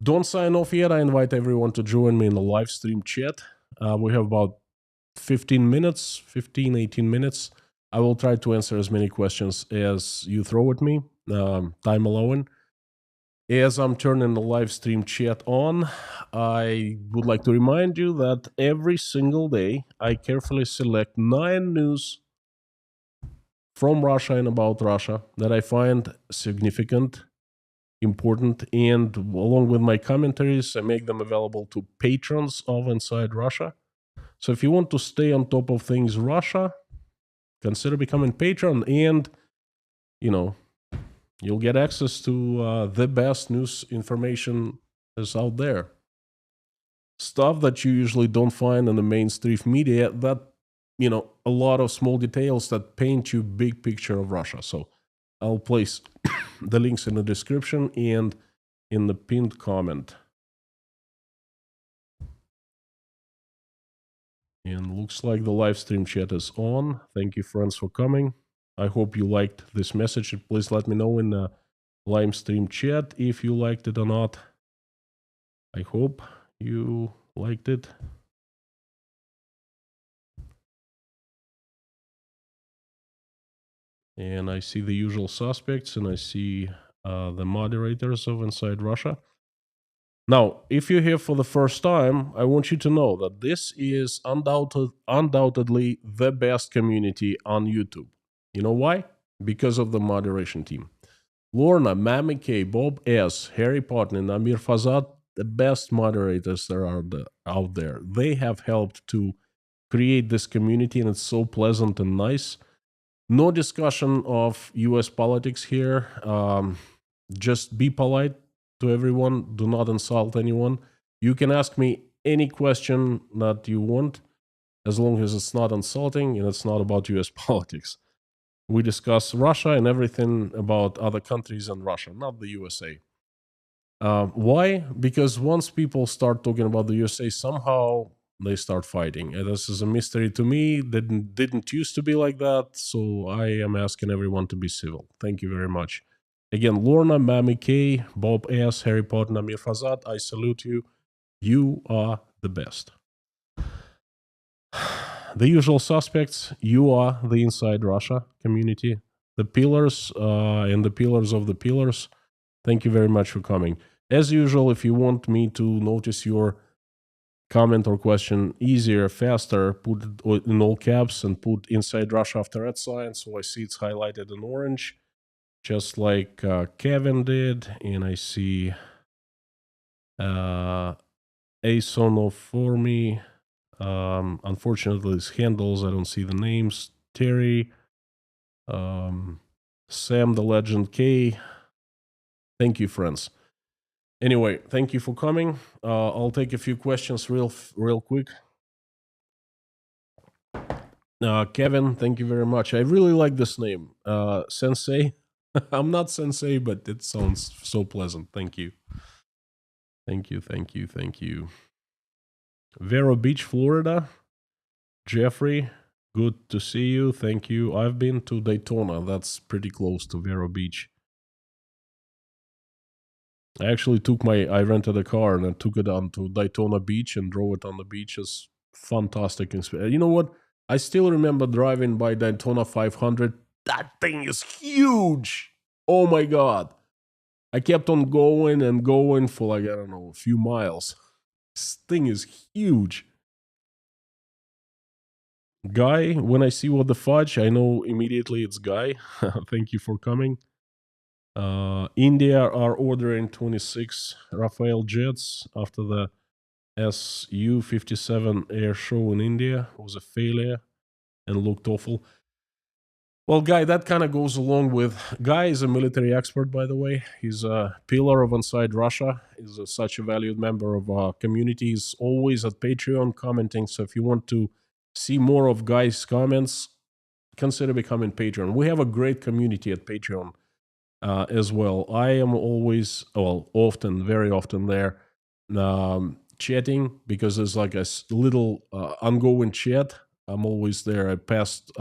Don't sign off yet. I invite everyone to join me in the live stream chat. We have about 18 minutes. I will try to answer as many questions as you throw at me, time allowing. As I'm turning the live stream chat on, I would like to remind you that every single day I carefully select 9 news from Russia and about Russia that I find significant, important, and along with my commentaries, I make them available to patrons of Inside Russia. So if you want to stay on top of things Russia, consider becoming patron, and you'll get access to the best news information that's out there. Stuff that you usually don't find in the mainstream media, that, a lot of small details that paint you big picture of Russia. So I'll place the links in the description and in the pinned comment. And looks like the live stream chat is on. Thank you, friends, for coming. I hope you liked this message. Please let me know in the live stream chat if you liked it or not. I hope you liked it. And I see the usual suspects, and I see the moderators of Inside Russia. Now, if you're here for the first time, I want you to know that this is undoubtedly the best community on YouTube. You know why? Because of the moderation team. Lorna, Mammy K, Bob S, Harry Potter, and Amir Fazad, the best moderators there are out there. They have helped to create this community, and it's so pleasant and nice. No discussion of US politics here. Just be polite to everyone. Do not insult anyone. You can ask me any question that you want, as long as it's not insulting and it's not about US politics. We discuss Russia and everything about other countries and Russia, not the USA. Why? Because once people start talking about the USA, somehow they start fighting. And this is a mystery to me. Didn't used to be like that. So I am asking everyone to be civil. Thank you very much. Again, Lorna, Mammy K, Bob S, Harry Potter, Namir Fazat, I salute you. You are the best. The usual suspects, you are the Inside Russia community. The pillars and the pillars of the pillars. Thank you very much for coming. As usual, if you want me to notice your comment or question easier, faster, put it in all caps and put Inside Russia after that sign, so I see it's highlighted in orange, just like Kevin did. And I see Asono for me. Unfortunately, it's handles. I don't see the names. Terry, Sam the Legend K. Thank you, friends. Anyway, thank you for coming. I'll take a few questions real quick. Kevin, thank you very much. I really like this name, Sensei. I'm not Sensei, but it sounds so pleasant. Thank you. Thank you, thank you, thank you. Vero Beach, Florida. Jeffrey, good to see you. Thank you. I've been to Daytona. That's pretty close to Vero Beach. I actually I rented a car and I took it on to Daytona Beach and drove it on the beach. It's fantastic. You know what? I still remember driving by Daytona 500. That thing is huge. Oh my God. I kept on going and going for like, I don't know, a few miles. This thing is huge. Guy, when I see what the fudge, I know immediately it's Guy. Thank you for coming. India are ordering 26 Rafale jets after the Su-57 air show in India. It was a failure and looked awful. Well, Guy, that kind of goes along with... Guy is a military expert, by the way. He's a pillar of Inside Russia. He's such a valued member of our community. He's always at Patreon commenting. So if you want to see more of Guy's comments, consider becoming Patreon. We have a great community at Patreon as well. I am always, often, very often there chatting, because there's like a little ongoing chat. I'm always there. I post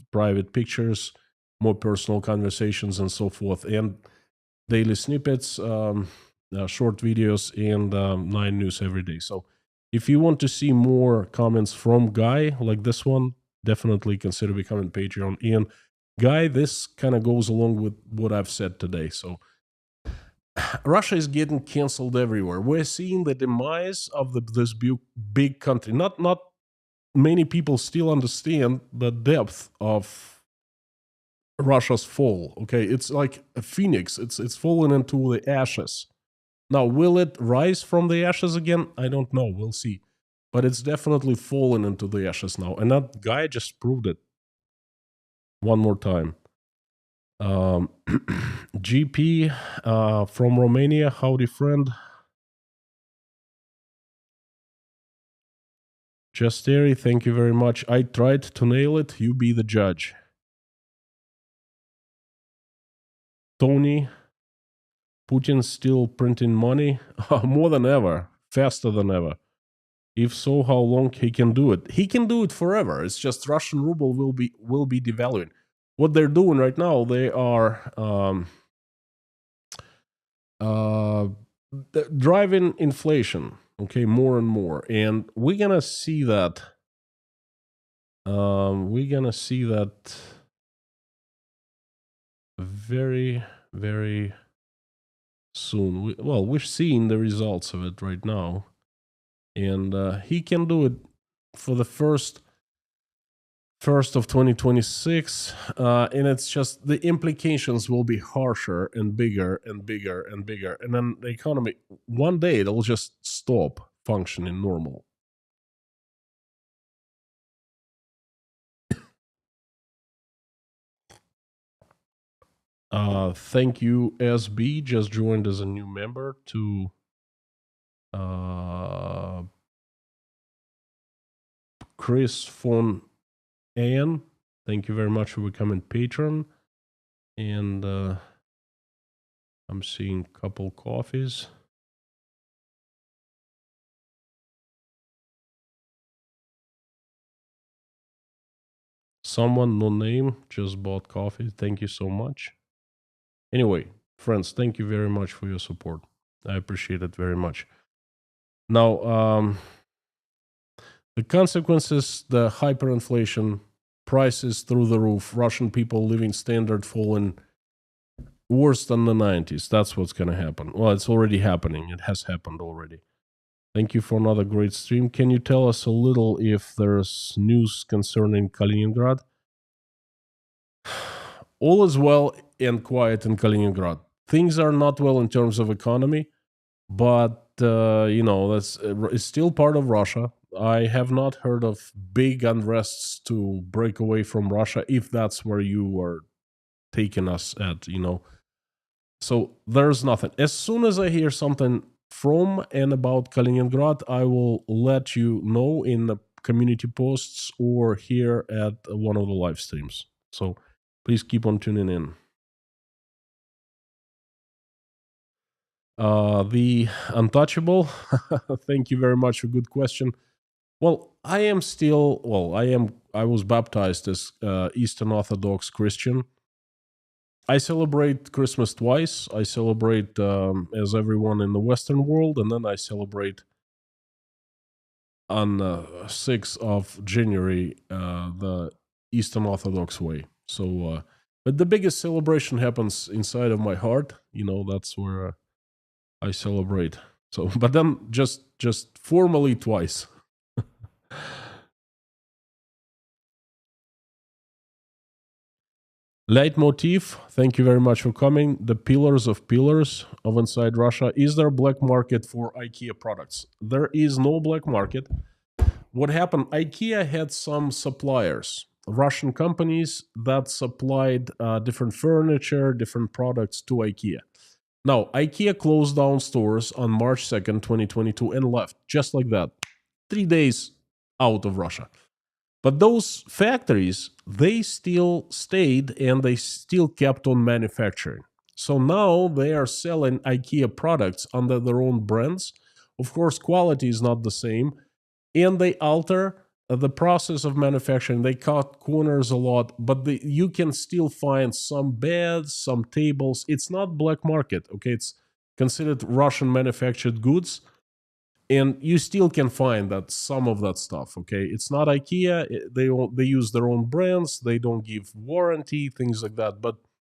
private pictures, more personal conversations, and so forth, and daily snippets, short videos, and 9 news every day. So if you want to see more comments from Guy like this one, definitely consider becoming Patreon. And Guy, this kind of goes along with what I've said today. So Russia is getting canceled everywhere. We're seeing the demise of this big country. Not many people still understand the depth of Russia's fall. Okay, it's like a phoenix. It's fallen into the ashes. Now, will it rise from the ashes again? I don't know. We'll see. But it's definitely fallen into the ashes now. And that Guy just proved it one more time. GP from Romania, howdy friend. Justeri, thank you very much. I tried to nail it. You be the judge. Tony, Putin's still printing money? More than ever. Faster than ever. If so, how long he can do it? He can do it forever. It's just Russian ruble will be devaluing. What they're doing right now, they are driving inflation, okay, more and more, and we're gonna see that. Very, very soon. We're seeing the results of it right now, and he can do it for the first of 2026, and it's just the implications will be harsher and bigger and bigger and bigger, and then the economy, one day it'll just stop functioning normal. Thank you, SB. Just joined as a new member to Chris von Ann. Thank you very much for becoming patron. And I'm seeing a couple coffees. Someone, no name, just bought coffee. Thank you so much. Anyway, friends, thank you very much for your support. I appreciate it very much. Now, the consequences, the hyperinflation, prices through the roof, Russian people living standard falling worse than the 90s. That's what's going to happen. Well, it's already happening. It has happened already. Thank you for another great stream. Can you tell us a little if there's news concerning Kaliningrad? All is well and quiet in Kaliningrad. Things are not well in terms of economy, but it's still part of Russia. I have not heard of big unrests to break away from Russia, if that's where you are taking us at. So there's nothing. As soon as I hear something from and about Kaliningrad, I will let you know in the community posts or here at one of the live streams. So please keep on tuning in. The untouchable. Thank you very much. A good question. Well, I was baptized as Eastern Orthodox Christian. I celebrate Christmas twice. I celebrate as everyone in the Western world, and then I celebrate on 6th of January the Eastern Orthodox way. So, but the biggest celebration happens inside of my heart. That's where I celebrate. So, but then just formally twice. Leitmotif, thank you very much for coming. The pillars of inside Russia. Is there a black market for IKEA products? There is no black market. What happened? IKEA had some suppliers, Russian companies that supplied different furniture, different products to IKEA. Now, IKEA closed down stores on March 2nd, 2022 and left, just like that. 3 days out of Russia. But those factories, they still stayed and they still kept on manufacturing. So now they are selling IKEA products under their own brands. Of course, quality is not the same. And they alter the process of manufacturing. They cut corners a lot, but you can still find some beds, some tables. It's not black market, okay? It's considered Russian manufactured goods. And you still can find that some of that stuff, okay? It's not IKEA. They use their own brands. They don't give warranty, things like that. But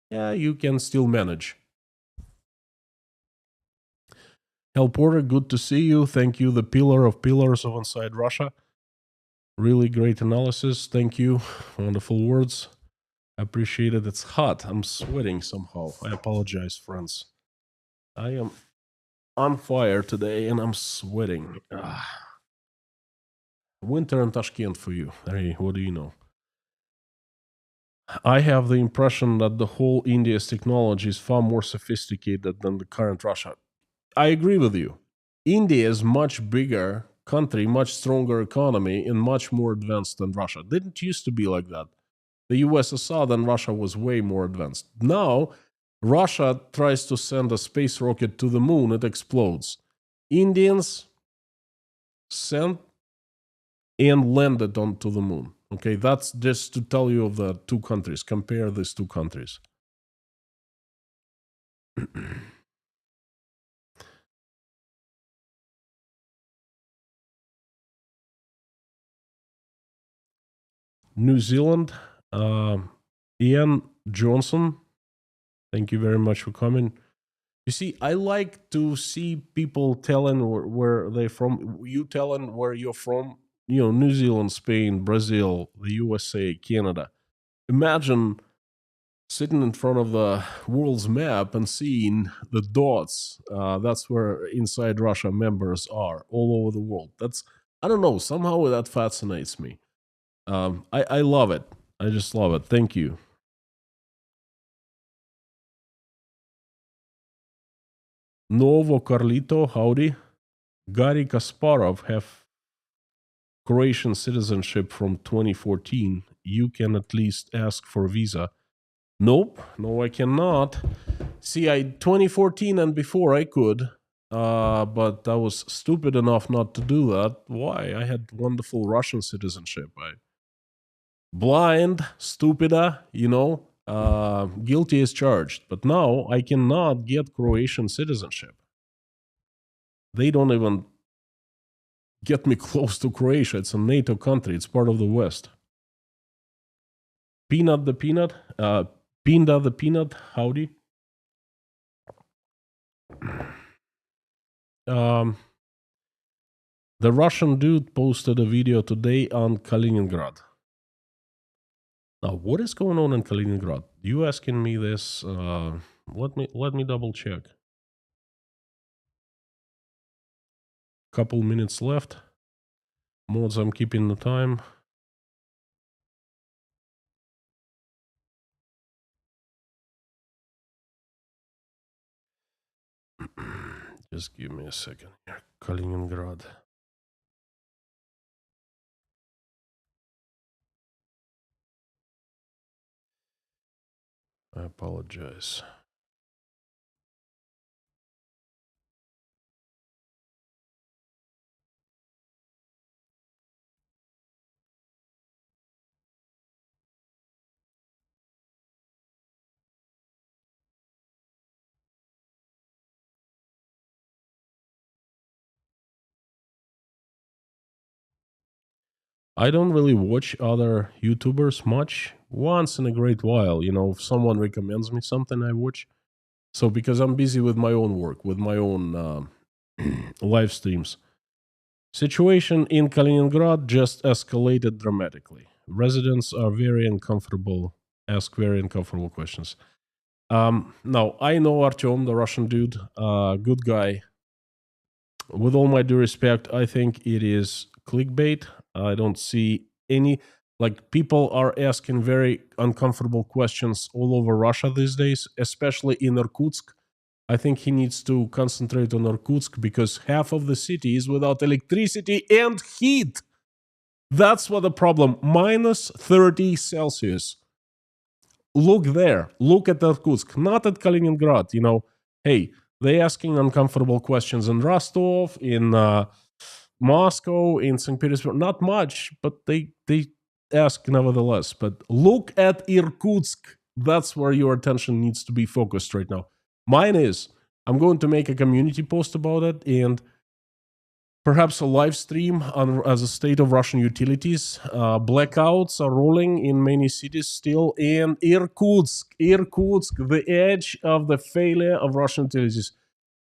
yeah, you can still manage. Hel Porter, good to see you. Thank you. The pillar of pillars of Inside Russia. Really great analysis. Thank you. Wonderful words. I appreciate it. It's hot. I'm sweating somehow. I apologize, friends. I am on fire today and I'm sweating. Winter in Tashkent for you. Hey, what do you know? I have the impression that the whole India's technology is far more sophisticated than the current Russia. I agree with you. India is much bigger country, much stronger economy, and much more advanced than Russia. Didn't used to be like that. The USSR than Russia was way more advanced. Now, Russia tries to send a space rocket to the moon, it explodes. Indians sent and landed onto the moon. Okay, that's just to tell you of the two countries. Compare these two countries. New Zealand, Ian Johnson, thank you very much for coming. You see, I like to see people telling where they're from. You telling where you're from. New Zealand, Spain, Brazil, the USA, Canada. Imagine sitting in front of the world's map and seeing the dots. That's where Inside Russia members are all over the world. I don't know, somehow that fascinates me. I love it. I just love it. Thank you. Novo Carlito, howdy. Gary Kasparov have Croatian citizenship from 2014. You can at least ask for visa. Nope, no, I cannot. See, 2014 and before I could, but I was stupid enough not to do that. Why? I had wonderful Russian citizenship. Blind, stupider, guilty as charged. But now I cannot get Croatian citizenship. They don't even get me close to Croatia. It's a NATO country. It's part of the West. Peanut the Peanut. Pinda the Peanut. Howdy. The Russian dude posted a video today on Kaliningrad. Now, what is going on in Kaliningrad? You asking me this? Let me double check. Couple minutes left. Mods, I'm keeping the time. Just give me a second here. Kaliningrad. I apologize. I don't really watch other YouTubers much. Once in a great while, if someone recommends me something, I watch. So because I'm busy with my own work, with my own live streams. Situation in Kaliningrad just escalated dramatically. Residents are very uncomfortable, ask very uncomfortable questions. Now, I know Artyom, the Russian dude, good guy. With all my due respect, I think it is clickbait. I don't see any, people are asking very uncomfortable questions all over Russia these days, especially in Irkutsk. I think he needs to concentrate on Irkutsk because half of the city is without electricity and heat. That's what the problem. Minus 30 Celsius. Look there. Look at Irkutsk, not at Kaliningrad. Hey, they asking uncomfortable questions in Rostov, in Moscow, in St. Petersburg. Not much, but they ask nevertheless. But look at Irkutsk. That's where your attention needs to be focused right now. Mine is, I'm going to make a community post about it and perhaps a live stream as a state of Russian utilities. Blackouts are rolling in many cities still. And Irkutsk, the edge of the failure of Russian utilities.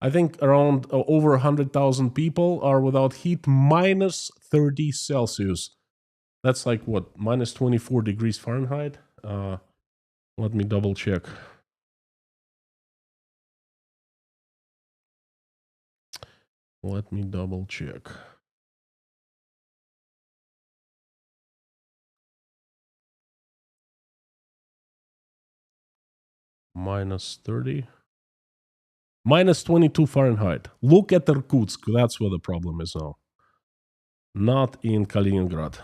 I think around over 100,000 people are without heat, minus 30 Celsius. That's like what, minus 24 degrees Fahrenheit? Let me double check. Let me double check. Minus 30. Minus 22 Fahrenheit. Look at Irkutsk. That's where the problem is now. Not in Kaliningrad.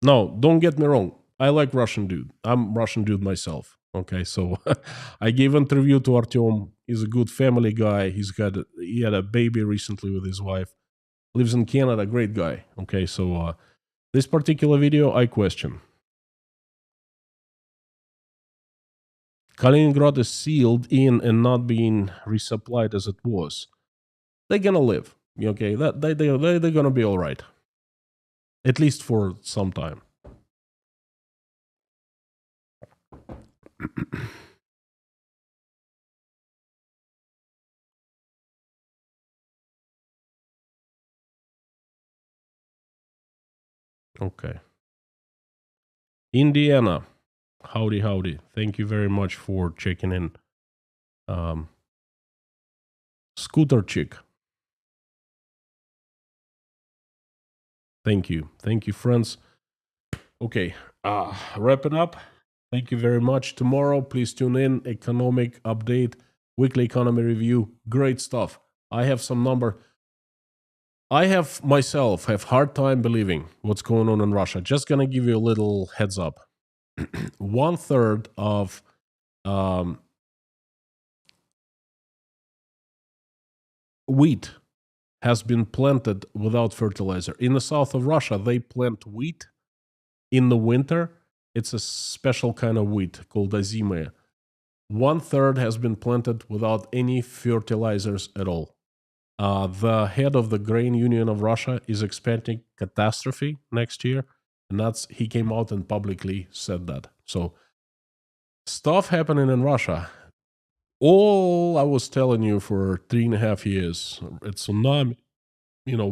No, don't get me wrong. I like Russian dude. I'm Russian dude myself. Okay, so I gave interview to Artyom. He's a good family guy. He had a baby recently with his wife. Lives in Canada. Great guy. Okay, so this particular video, I question. Kaliningrad is sealed in and not being resupplied as it was. They're gonna live. Okay, they're gonna be all right. At least for some time. Okay. Indiana. Howdy. Thank you very much for checking in. Scooter Chick. Thank you, friends. Okay, wrap it up. Thank you very much. Tomorrow, please tune in. Economic update. Weekly economy review, great stuff. I have some number. I have myself have hard time believing what's going on in Russia. Just gonna give you a little heads up. 1/3 of wheat has been planted without fertilizer. In the south of Russia, they plant wheat in the winter. It's a special kind of wheat called azimaya. 1/3 has been planted without any fertilizers at all. The head of the grain union of Russia is expecting catastrophe next year, and he came out and publicly said that. So stuff happening in Russia. All I was telling you for 3.5 years, it's tsunami,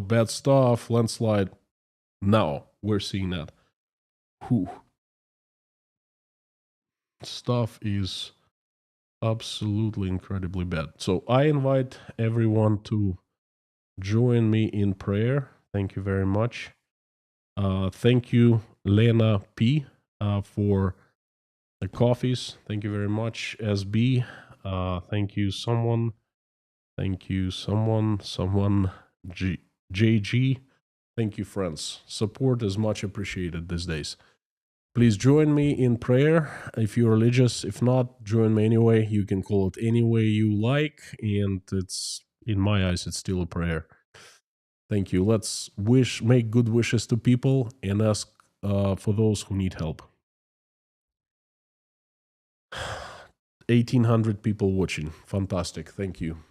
bad stuff, landslide. Now we're seeing that. Whew. Stuff is absolutely incredibly bad. So I invite everyone to join me in prayer. Thank you very much. Thank you, Lena P, for the coffees. Thank you very much, SB. Thank you, someone. Thank you, someone. JG. Thank you, friends. Support is much appreciated these days. Please join me in prayer if you're religious. If not, join me anyway. You can call it any way you like, and it's, in my eyes, it's still a prayer. Thank you. Let's make good wishes to people and ask for those who need help. 1,800 people watching. Fantastic. Thank you.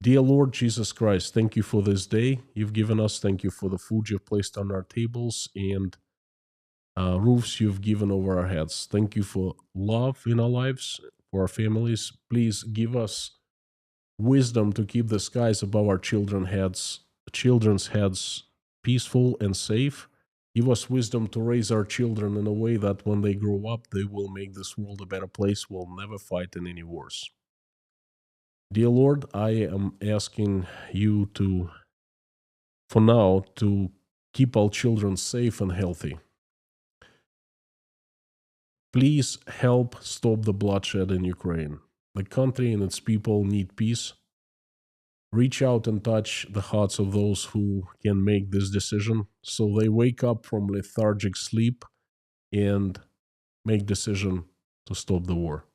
Dear Lord Jesus Christ, thank you for this day you've given us. Thank you for the food you've placed on our tables and roofs you've given over our heads. Thank you for love in our lives, for our families. Please give us wisdom to keep the skies above our children's heads peaceful and safe. Give us wisdom to raise our children in a way that when they grow up, they will make this world a better place. We'll never fight in any wars. Dear Lord, I am asking you for now, to keep our children safe and healthy. Please help stop the bloodshed in Ukraine. The country and its people need peace. Reach out and touch the hearts of those who can make this decision so they wake up from lethargic sleep and make decision to stop the war.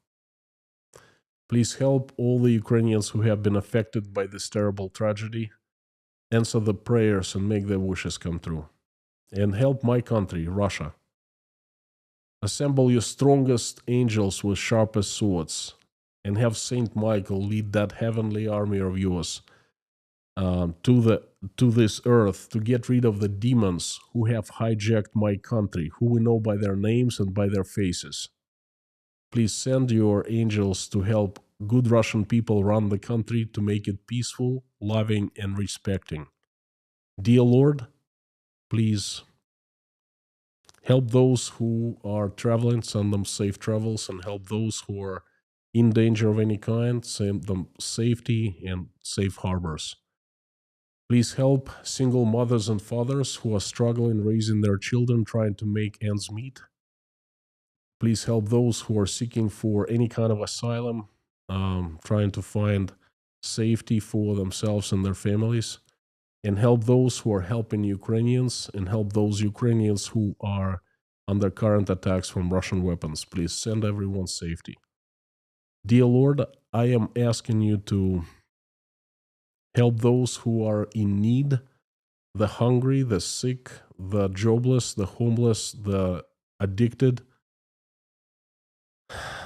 Please help all the Ukrainians who have been affected by this terrible tragedy. Answer the prayers and make their wishes come true. And help my country, Russia. Assemble your strongest angels with sharpest swords, and have Saint Michael lead that heavenly army of yours to this earth to get rid of the demons who have hijacked my country, who we know by their names and by their faces. Please send your angels to help good Russian people run the country to make it peaceful, loving, and respecting. Dear Lord, please help those who are traveling, send them safe travels, and help those who are in danger of any kind, send them safety and safe harbors. Please help single mothers and fathers who are struggling raising their children, trying to make ends meet. Please help those who are seeking for any kind of asylum, trying to find safety for themselves and their families. And help those who are helping Ukrainians, and help those Ukrainians who are under current attacks from Russian weapons. Please send everyone safety. Dear Lord, I am asking you to help those who are in need, the hungry, the sick, the jobless, the homeless, the addicted,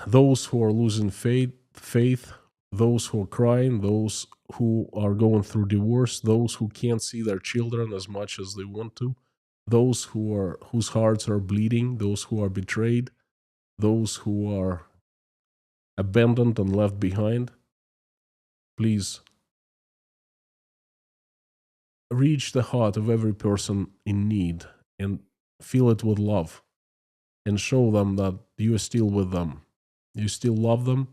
those who are losing faith, those who are crying, those who are going through divorce, those who can't see their children as much as they want to, those whose hearts are bleeding, those who are betrayed, those who are abandoned and left behind. Please reach the heart of every person in need and fill it with love, and show them that you are still with them. You still love them.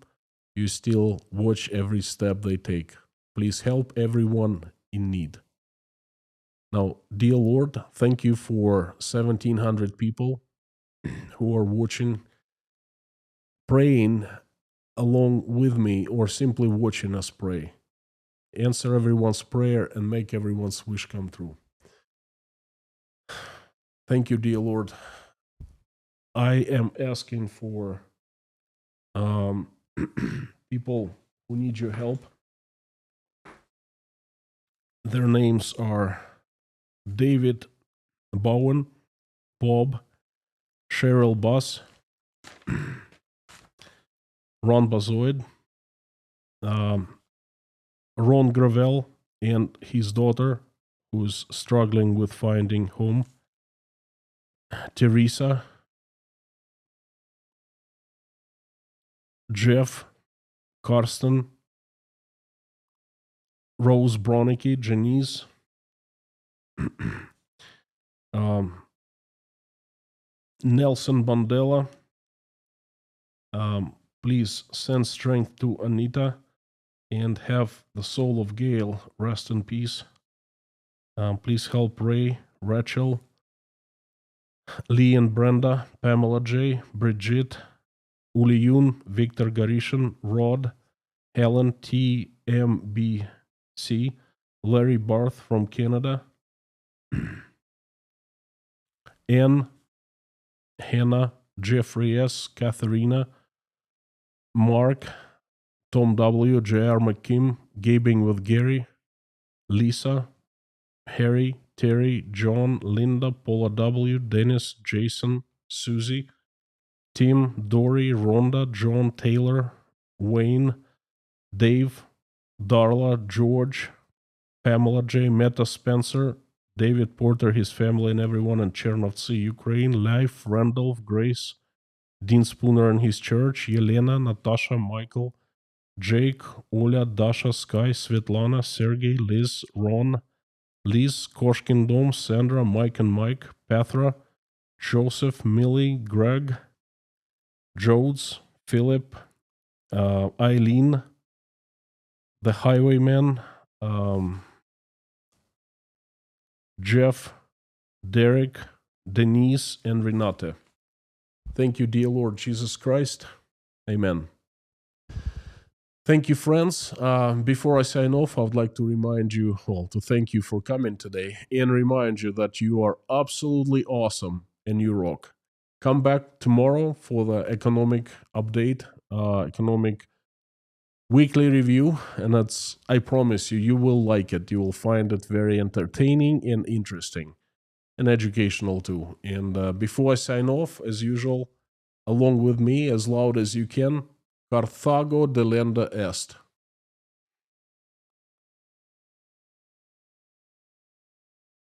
You still watch every step they take. Please help everyone in need. Now, dear Lord, thank you for 1,700 people who are watching, praying along with me or simply watching us pray. Answer everyone's prayer and make everyone's wish come true. Thank you, dear Lord. I am asking for people who need your help. Their names are David Bowen, Bob, Cheryl Buss, Ron Bazoid, Ron Gravel, and his daughter, who's struggling with finding home, Teresa, Jeff, Karsten, Rose Bronicky, Janice, Nelson Bandela. Please send strength to Anita and have the soul of Gail rest in peace. Please help Ray, Rachel, Lee and Brenda, Pamela J, Bridget, Uli Yun, Victor Garishan, Rod, Helen TMBC, Larry Barth from Canada, Anne, Hannah, Jeffrey S, Katharina, Mark, Tom W, J.R. McKim, Gabing with Gary, Lisa, Harry, Terry, John, Linda, Paula W, Dennis, Jason, Susie, Tim, Dory, Rhonda, John, Taylor, Wayne, Dave, Darla, George, Pamela J, Meta Spencer, David Porter, his family and everyone in Chernovtsi, Ukraine, Life, Randolph, Grace, Dean Spooner and his church, Yelena, Natasha, Michael, Jake, Oля, Dasha, Sky, Svetlana, Sergey, Liz, Ron, Liz, Koshkin Dom, Sandra, Mike and Mike, Petra, Joseph, Millie, Greg, Jodes, Philip, Eileen, the Highwayman, Jeff, Derek, Denise, and Renate. Thank you, dear Lord Jesus Christ. Amen. Thank you, friends. Before I sign off, I would like to remind you, to thank you for coming today and remind you that you are absolutely awesome and you rock. Come back tomorrow for the economic update, economic weekly review, and I promise you, you will like it. You will find it very entertaining and interesting and educational too. And before I sign off, as usual, along with me, as loud as you can, Carthago delenda est.